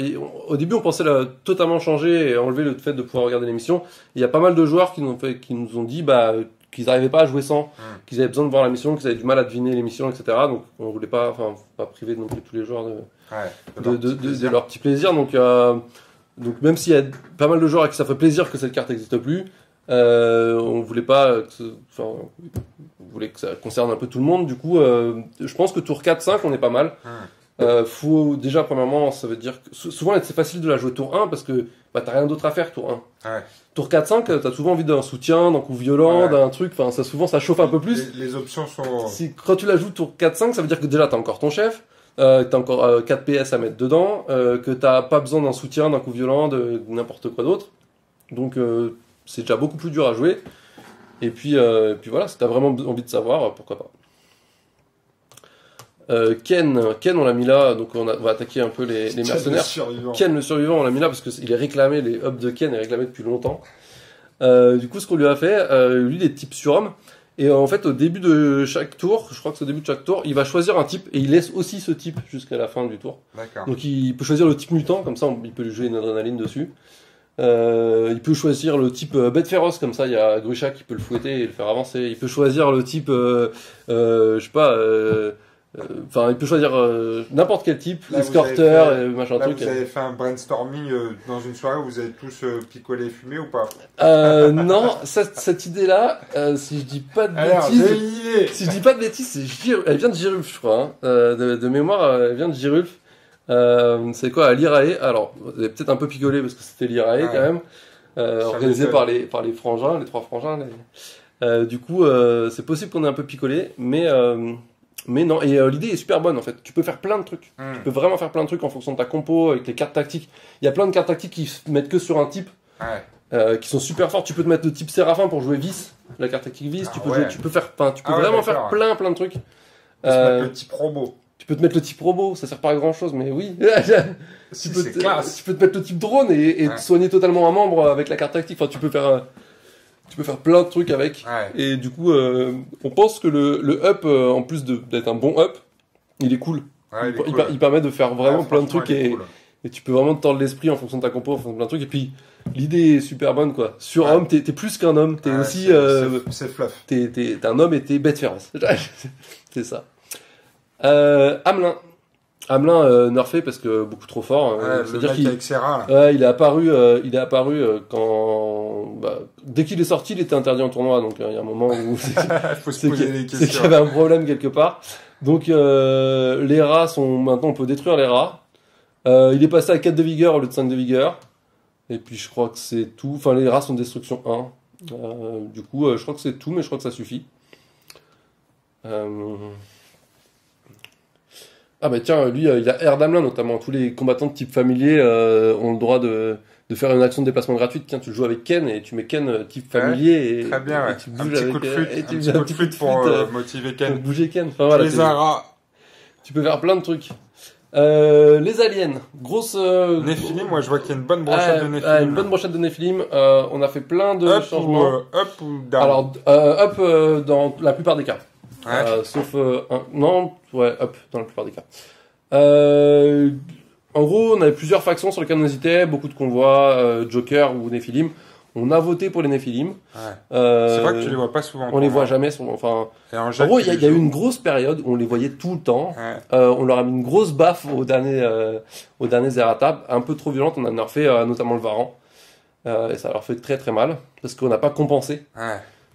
Au début, on pensait totalement changer et enlever le fait de pouvoir regarder l'émission. Il y a pas mal de joueurs qui nous ont dit qu'ils n'arrivaient pas à jouer sans, qu'ils avaient besoin de voir la mission, qu'ils avaient du mal à deviner l'émission, etc. Donc on voulait pas priver non plus tous les joueurs de leur petit plaisir. Donc même s'il y a pas mal de joueurs à qui ça fait plaisir que cette carte n'existe plus, on voulait pas, on voulait que ça concerne un peu tout le monde. Du coup, je pense que tour 4-5, on est pas mal. Faut déjà, premièrement, ça veut dire que souvent c'est facile de la jouer tour 1 parce que t'as rien d'autre à faire tour 1. Tour 4-5, t'as souvent envie d'un soutien, d'un coup violent, d'un truc, enfin ça chauffe un peu plus. Les options sont... Quand tu la joues tour 4-5, ça veut dire que déjà t'as encore ton chef, t'as encore 4 PS à mettre dedans, que t'as pas besoin d'un soutien, d'un coup violent, de n'importe quoi d'autre. Donc c'est déjà beaucoup plus dur à jouer. Et puis voilà, si t'as vraiment envie de savoir, pourquoi pas. Ken, on l'a mis là, donc on va attaquer un peu les mercenaires. Ken le survivant, on l'a mis là parce qu'il est réclamé, les hubs de Ken est réclamé depuis longtemps. Du coup, ce qu'on lui a fait, lui, il est type surhomme. Et en fait, au début de chaque tour, je crois que c'est au début de chaque tour, il va choisir un type et il laisse aussi ce type jusqu'à la fin du tour. D'accord. Donc il peut choisir le type mutant, comme ça il peut lui jouer une adrénaline dessus. Il peut choisir le type bête féroce, comme ça il y a Grusha qui peut le fouetter et le faire avancer. Il peut choisir le type, je sais pas, il peut choisir n'importe quel type, escorteur, machin là, truc. Vous avez fait un brainstorming dans une soirée où vous avez tous picolé et fumé ou pas? Non, cette idée-là, si je dis pas de bêtises, si je dis pas de bêtises, elle vient de Girulf, je crois. Hein. De mémoire, elle vient de Girulf. C'est quoi, à l'Irae? Alors, vous avez peut-être un peu picolé parce que c'était l'Irae quand même, organisé par les frangins, les 3 frangins. Du coup, c'est possible qu'on ait un peu picolé, mais non, et l'idée est super bonne en fait. Tu peux faire plein de trucs. Tu peux vraiment faire plein de trucs en fonction de ta compo, avec les cartes tactiques. Il y a plein de cartes tactiques qui se mettent que sur un type, qui sont super fortes. Tu peux te mettre le type Séraphin pour jouer Vice, la carte tactique Vice. Tu peux vraiment faire plein de trucs. Tu peux mettre le type robot. Tu peux te mettre le type robot, ça sert pas à grand chose, mais oui. tu peux te mettre le type drone et te soigner totalement un membre avec la carte tactique. Enfin, tu peux faire plein de trucs avec. Et du coup, on pense que le up, en plus d'être un bon up, il est cool. Il permet de faire vraiment plein de trucs et tu peux vraiment te tordre l'esprit en fonction de ta compo, en fonction de plein de trucs. Et puis, l'idée est super bonne, quoi. Sur homme, t'es plus qu'un homme. T'es aussi, c'est fluff. T'es un homme et t'es bête féroce. C'est ça. Hamelin, nerfé parce que beaucoup trop fort. C'est-à-dire qu'il il est apparu quand dès qu'il est sorti, il était interdit en tournoi. Donc il y a un moment où faut se poser des questions. C'est qu'il y avait un problème quelque part. Donc les rats sont maintenant, on peut détruire les rats. Il est passé à 4 de vigueur au lieu de 5 de vigueur. Et puis je crois que c'est tout. Enfin, les rats sont de destruction 1. Du coup, je crois que c'est tout, mais je crois que ça suffit. Ah bah tiens, lui, il a Air d'Amelin notamment. Tous les combattants de type familier ont le droit de faire une action de déplacement gratuite. Tiens, tu joues avec Ken et tu mets Ken type familier. Très bien, et tu bouges un petit coup de flûte pour motiver Ken. Pour bouger Ken. Enfin, voilà, tu peux faire plein de trucs. Les aliens, grosse... Néphilim, moi je vois qu'il y a une bonne brochette de Néphilim. Une bonne brochette de Néphilim. On a fait plein de changements. Up ou down? Alors, up dans la plupart des cas. Sauf up dans la plupart des cas. En gros, on avait plusieurs factions sur lesquelles on hésitait, beaucoup de convois, Joker ou Néphilim. On a voté pour les Néphilim. C'est vrai que tu les vois pas souvent. On les voit jamais. En gros, il y a eu une grosse période où on les voyait tout le temps. On leur a mis une grosse baffe au dernier Zeratab, un peu trop violente. On a nerfé notamment le Varan. Et ça leur fait très très mal parce qu'on n'a pas compensé.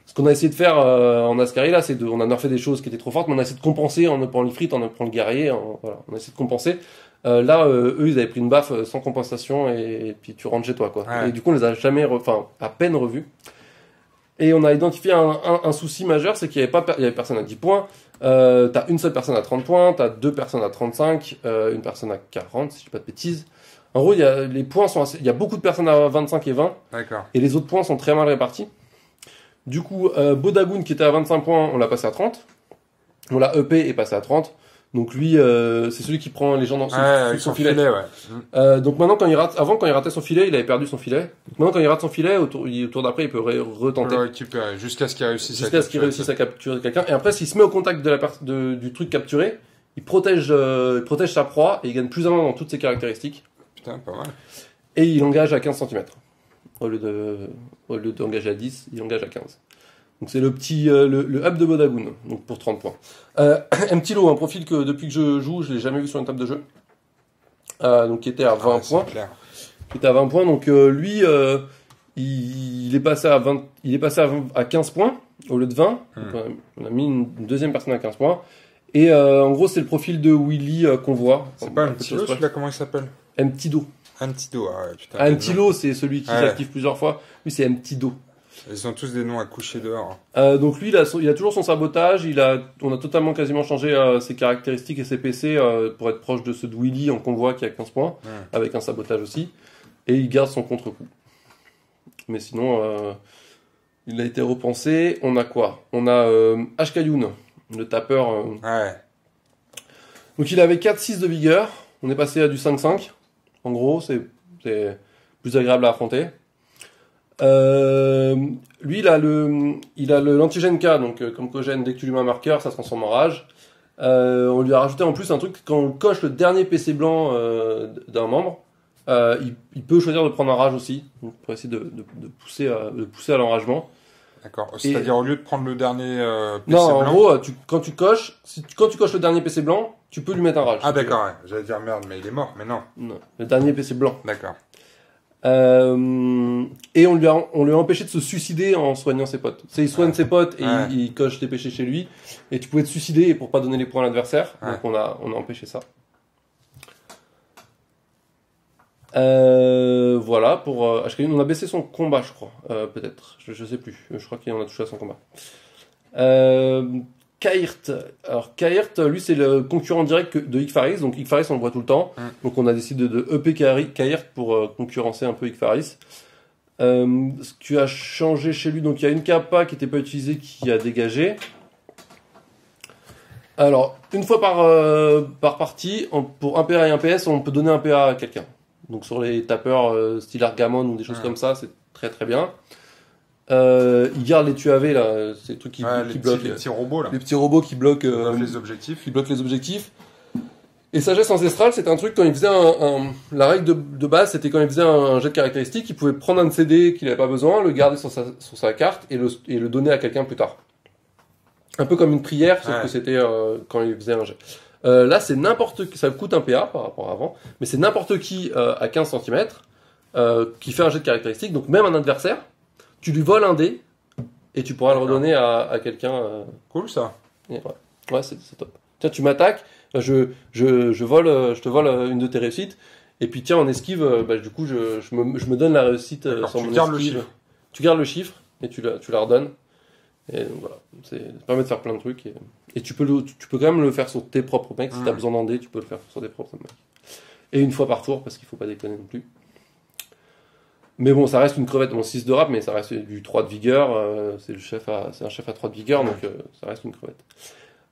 Ce qu'on a essayé de faire en Ascari là, on a nerfé des choses qui étaient trop fortes, mais on a essayé de compenser en prenant l'Ifrit, en prenant le guerrier. On a essayé de compenser. Là, eux, ils avaient pris une baffe sans compensation et puis tu rentres chez toi, quoi. Et du coup, on les a jamais, à peine revus. Et on a identifié un souci majeur, c'est qu'il y avait personne à 10 points. T'as une seule personne à 30 points, t'as 2 personnes à 35, une personne à 40, si je dis pas de bêtises. En gros, les points il y a beaucoup de personnes à 25 et 20. D'accord. Et les autres points sont très mal répartis. Du coup, Bodagoon qui était à 25 points, on l'a passé à 30. On l'a EP et passé à 30. Donc lui, c'est celui qui prend les gens dans son filet. Donc maintenant, avant quand il ratait son filet, il avait perdu son filet. Maintenant, quand il rate son filet, au tour d'après, il peut retenter. Il peut le récupérer jusqu'à ce qu'il réussisse à capturer quelqu'un. Et après, s'il se met au contact du truc capturé, il protège sa proie et il gagne plus ou moins dans toutes ses caractéristiques. Putain, pas mal. Et il engage à 15 cm. Au lieu d'engager à 10, il engage à 15. Donc c'est le petit le hub de Bodagoon, donc pour 30 points. Mtilo, un profil que depuis que je joue, je l'ai jamais vu sur une table de jeu. donc qui était à 20 points. Clair. Qui était à 20 points. Donc lui, il est passé à 20, il est passé à 15 points au lieu de 20. Donc, on a mis une deuxième personne à 15 points. Et en gros, c'est le profil de Willy qu'on voit. C'est pas un petit lot, celui-là, comment il s'appelle? Mtido. Mtido, ah ouais, putain. Mtilo, c'est celui qui s'active plusieurs fois. Lui, c'est Mtido. Ils ont tous des noms à coucher dehors. Donc lui, il a toujours son sabotage. On a totalement quasiment changé ses caractéristiques et ses PC pour être proche de ceux de Willy en convoi qui a 15 points, avec un sabotage aussi. Et il garde son contre-coup. Mais sinon, il a été repensé. On a quoi? On a Ashkayun, le tapeur. Ouais. Donc il avait 4-6 de vigueur. On est passé à du 5-5. En gros, c'est plus agréable à affronter. Lui, il a l'antigène K, donc comme cogène, dès que tu lui mets un marqueur, ça se transforme en rage. On lui a rajouté en plus un truc, quand on coche le dernier PC blanc d'un membre, il peut choisir de prendre un rage aussi, donc pour essayer de pousser à l'enragement. D'accord. C'est-à-dire, au lieu de prendre le dernier PC non, blanc... en gros, quand tu coches le dernier PC blanc, tu peux lui mettre un rage. Ah d'accord, ouais. J'allais dire merde, mais il est mort, mais non. Non, le dernier PC blanc. D'accord. Et on lui a empêché de se suicider en soignant ses potes. Il soigne ses potes et il coche des péchés chez lui. Et tu pouvais te suicider pour pas donner les points à l'adversaire. Donc on a empêché ça. Voilà pour Ashkayun. On a baissé son combat, je crois. Peut-être. Je sais plus. Je crois qu'on a touché à son combat. Ka'irt. Alors Ka'irt, lui c'est le concurrent direct de Ikfaris. Donc Ikfaris on le voit tout le temps. Donc on a décidé de EP Ka'irt pour concurrencer un peu Ikfaris. Ce qui a changé chez lui, donc il y a une kappa qui n'était pas utilisée qui a dégagé. Alors une fois par partie, pour un PA et un PS, on peut donner un PA à quelqu'un. Donc sur les tapeurs style Argamon ou des choses comme ça, c'est très très bien. Il garde les TUAV là, ces trucs qui bloquent les petits robots là. Les petits robots qui bloquent les objectifs. Qui bloquent les objectifs. Et sagesse ancestrale, c'est un truc quand il faisait la règle de base, c'était quand il faisait un jet de caractéristiques, il pouvait prendre un CD qu'il n'avait pas besoin, le garder sur sa carte et le donner à quelqu'un plus tard. Un peu comme une prière, sauf que c'était quand il faisait un jet. Là, c'est n'importe qui, ça coûte un PA par rapport à avant, mais c'est n'importe qui à 15 cm qui fait un jet de caractéristiques, donc même un adversaire. Tu lui voles un dé et tu pourras le redonner à quelqu'un. Cool ça. Ouais, c'est top. Tiens, tu m'attaques, je te vole une de tes réussites, et puis tiens, en esquive, du coup, je me donne la réussite sur mon esquive. Le chiffre. Tu gardes le chiffre et tu la redonnes. Et donc, voilà, ça permet de faire plein de trucs. Et tu peux quand même le faire sur tes propres mecs. Si tu as besoin d'un dé, tu peux le faire sur tes propres mecs. Et une fois par tour, parce qu'il faut pas déconner non plus. Mais bon, ça reste une crevette, 6 de rap, mais ça reste du 3 de vigueur. C'est un chef à 3 de vigueur, donc ça reste une crevette.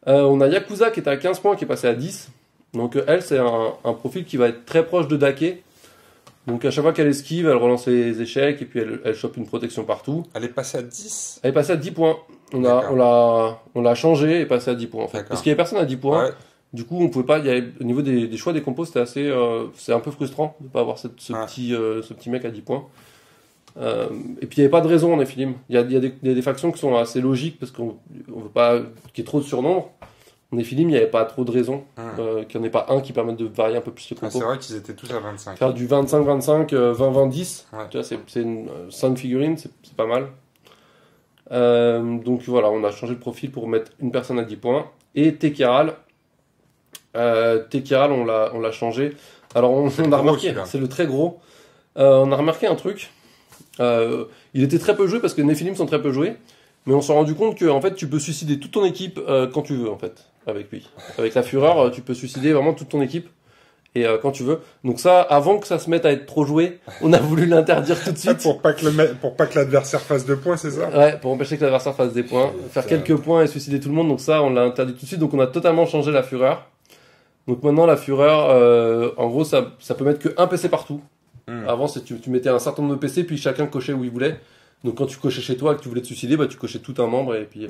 On a Yakuza qui était à 15 points, qui est passé à 10. Donc elle, c'est un profil qui va être très proche de Dake. Donc à chaque fois qu'elle esquive, elle relance les échecs, et puis elle chope une protection partout. Elle est passée à 10 ? Elle est passée à 10 points. On l'a changé et passé à 10 points en fait. Parce qu'il n'y avait personne à 10 points. Ouais. Du coup, on pouvait pas. Au niveau des choix des compos, c'était assez. C'est un peu frustrant de pas avoir ce petit mec à 10 points. Et puis il n'y avait pas de raison en Nephilim. Il y a des factions qui sont assez logiques parce qu'on veut pas qu'il y ait trop de surnombre. En Nephilim, il n'y avait pas trop de raison qu'il n'y en ait pas un qui permette de varier un peu plus le compos. C'est vrai qu'ils étaient tous à 25. Faire du 25-25, 20-20-10, tu vois, c'est 5 figurines, c'est pas mal. Donc voilà, on a changé le profil pour mettre une personne à 10 points. Et Tekiral, on l'a changé. Alors on a remarqué, c'est le très gros. On a remarqué un truc. Il était très peu joué parce que les Nephilim sont très peu joués. Mais on s'est rendu compte que en fait, tu peux suicider toute ton équipe quand tu veux en fait. Avec lui. Avec la fureur, tu peux suicider vraiment toute ton équipe. Et quand tu veux. Donc ça, avant que ça se mette à être trop joué, on a voulu l'interdire tout de suite. pour pas que l'adversaire fasse 2 points, c'est ça? Ouais, pour empêcher que l'adversaire fasse des points. Faire quelques points et suicider tout le monde. Donc ça, on l'a interdit tout de suite. Donc on a totalement changé la fureur. Donc maintenant, la fureur, en gros, ça peut mettre que un PC partout. Avant, tu mettais un certain nombre de PC, puis chacun cochait où il voulait. Donc quand tu cochais chez toi et que tu voulais te suicider, tu cochais tout un membre et puis...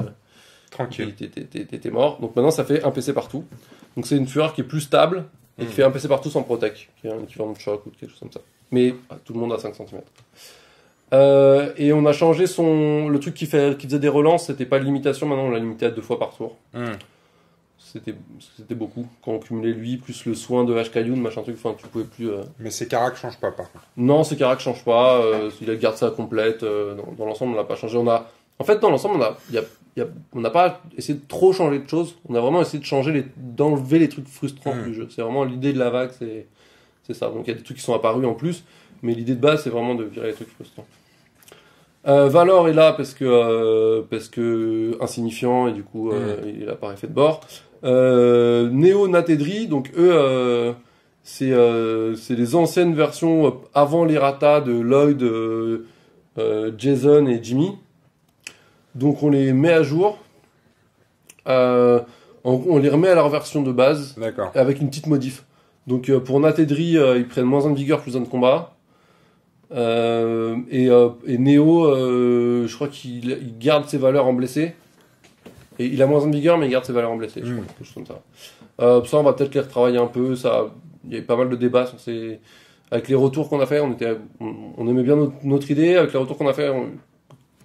tranquille. T'es mort. Donc maintenant, ça fait un PC partout. Donc c'est une fureur qui est plus stable et qui fait un PC partout sans protec, qui est un équivalent de choc ou quelque chose comme ça. Mais tout le monde à 5 cm. Et on a changé le truc qui faisait des relances, c'était pas de limitation, maintenant on l'a limité à 2 fois par tour. c'était beaucoup. Quand on cumulait lui, plus le soin de HKYun, machin truc, enfin, tu pouvais plus... Mais ses caracs changent pas, par contre. Non, ses caracs changent pas, il garde ça complète, dans l'ensemble, on n'a pas changé. En fait, dans l'ensemble, on n'a pas essayé de trop changer de choses, on a vraiment essayé de d'enlever les trucs frustrants du jeu. C'est vraiment l'idée de la vague, c'est ça. Donc il y a des trucs qui sont apparus en plus, mais l'idée de base, c'est vraiment de virer les trucs frustrants. Valor est là parce que insignifiant et du coup il a par effet de bord. Neo Natedri, donc eux c'est les anciennes versions avant l'errata de Lloyd, Jason et Jimmy. Donc on les met à jour. On les remet à leur version de base. D'accord. Avec une petite modif. Donc pour Natedri, ils prennent moins 1 de vigueur, plus 1 de combat. Et Neo, je crois qu'il garde ses valeurs en blessé. Et il a moins 1 de vigueur, mais il garde ses valeurs en blessé. Je crois, quelque chose comme ça. Ça, on va peut-être les retravailler un peu. Il y a eu pas mal de débats sur avec les retours qu'on a fait. On aimait bien notre idée. Avec les retours qu'on a fait,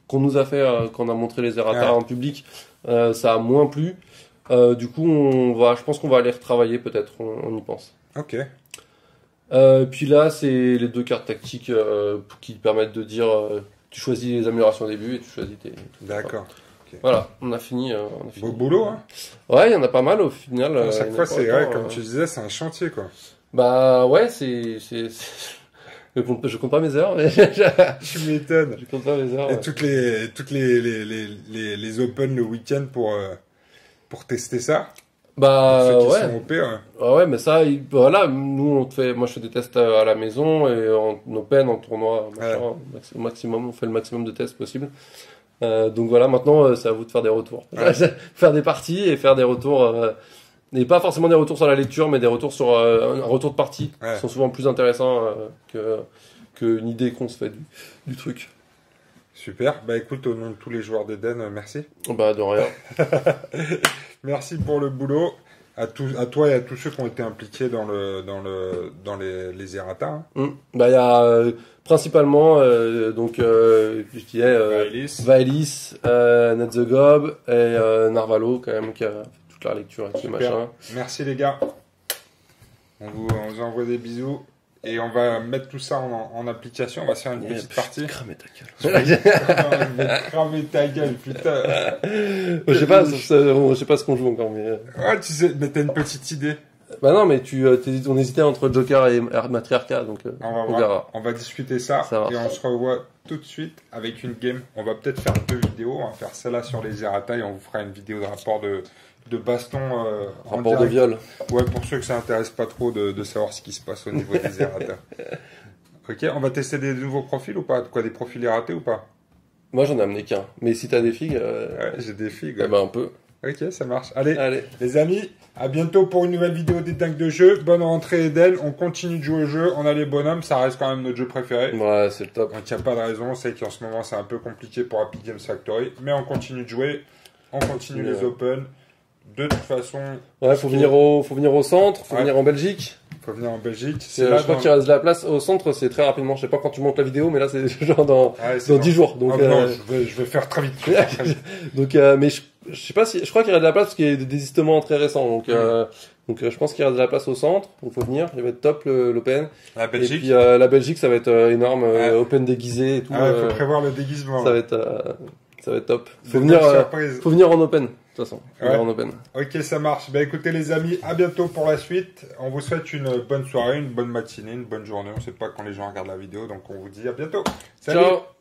qu'on nous a fait quand on a montré les errata en public, ça a moins plu. Du coup, je pense qu'on va les retravailler peut-être. On y pense. Ok. Puis là, c'est les 2 cartes tactiques qui permettent de dire tu choisis les améliorations au début et tu choisis tes. D'accord. Okay. Voilà, on a fini. Beau boulot, hein. Ouais, il y en a pas mal au final. À chaque fois, c'est vrai, comme tu disais, c'est un chantier, quoi. Bah ouais, je compte pas mes heures. Mais tu m'étonnes. Je compte pas mes heures. Et toutes les open le week-end pour tester ça. Bah ouais. Sont OP, ouais. Ah ouais, mais ça, voilà, nous moi je fais des tests à la maison et en open, en tournoi, machin, au maximum, on fait le maximum de tests possible. Donc voilà, maintenant c'est à vous de faire des retours, faire des parties et faire des retours, et pas forcément des retours sur la lecture, mais des retours sur un retour de partie, qui sont souvent plus intéressants qu'une idée qu'on se fait du truc. Super, bah écoute, au nom de tous les joueurs d'Eden, merci. Bah de rien. Merci pour le boulot, à toi et à tous ceux qui ont été impliqués dans les errata. Hein. Bah il y a principalement donc je dirais Vaelis, Net the Gob et Narvalo quand même qui a toute la lecture et tout machin. Merci les gars. On vous envoie des bisous. Et on va mettre tout ça en application, on va se faire une petite partie. Cramer ta gueule. Je vais cramer ta gueule, putain. Je sais pas ce qu'on joue encore, mais... Ouais, tu sais, mais t'as une petite idée. Bah non, mais on hésitait entre Joker et Matriarca, donc on verra. On va discuter ça et on se revoit tout de suite avec une game. On va peut-être faire 2 vidéos, on va faire celle-là sur les errata et on vous fera une vidéo de rapport de baston rapport de viol. Ouais, pour ceux que ça intéresse pas trop de savoir ce qui se passe au niveau des errata. Ok, on va tester des nouveaux profils ou pas? Quoi, des profils erratés ou pas? Moi j'en ai amené qu'un, mais si t'as des figues... Ouais, j'ai des figues. Eh ben on peut. Ok, ça marche. Allez, les amis, à bientôt pour une nouvelle vidéo des dingues de jeu. Bonne rentrée Eden, on continue de jouer au jeu, on a les bonhommes, ça reste quand même notre jeu préféré. Ouais, c'est le top. Donc il n'y a pas de raison, on sait qu'en ce moment c'est un peu compliqué pour Epic Games Factory, mais on continue de jouer, on continue les open. De toute façon... Ouais, faut venir au centre, faut venir en Belgique. Faut venir en Belgique. Je crois qu'il reste de la place au centre, c'est très rapidement. Je sais pas quand tu montes la vidéo, mais là c'est genre dans 10 jours. Donc, non, je vais faire très vite. Donc, mais je sais pas si, je crois qu'il reste de la place parce qu'il y a des désistements très récents. Donc, je pense qu'il reste de la place au centre. Donc, faut venir. Il va être top l'Open. La Belgique. Et puis, la Belgique, ça va être énorme. Open déguisé et tout. Faut prévoir le déguisement. Ça va être top. Faut venir en Open. De toute façon, en open. Ok, ça marche. Bah écoutez les amis, à bientôt pour la suite. On vous souhaite une bonne soirée, une bonne matinée, une bonne journée. On ne sait pas quand les gens regardent la vidéo, donc on vous dit à bientôt. Salut. Ciao.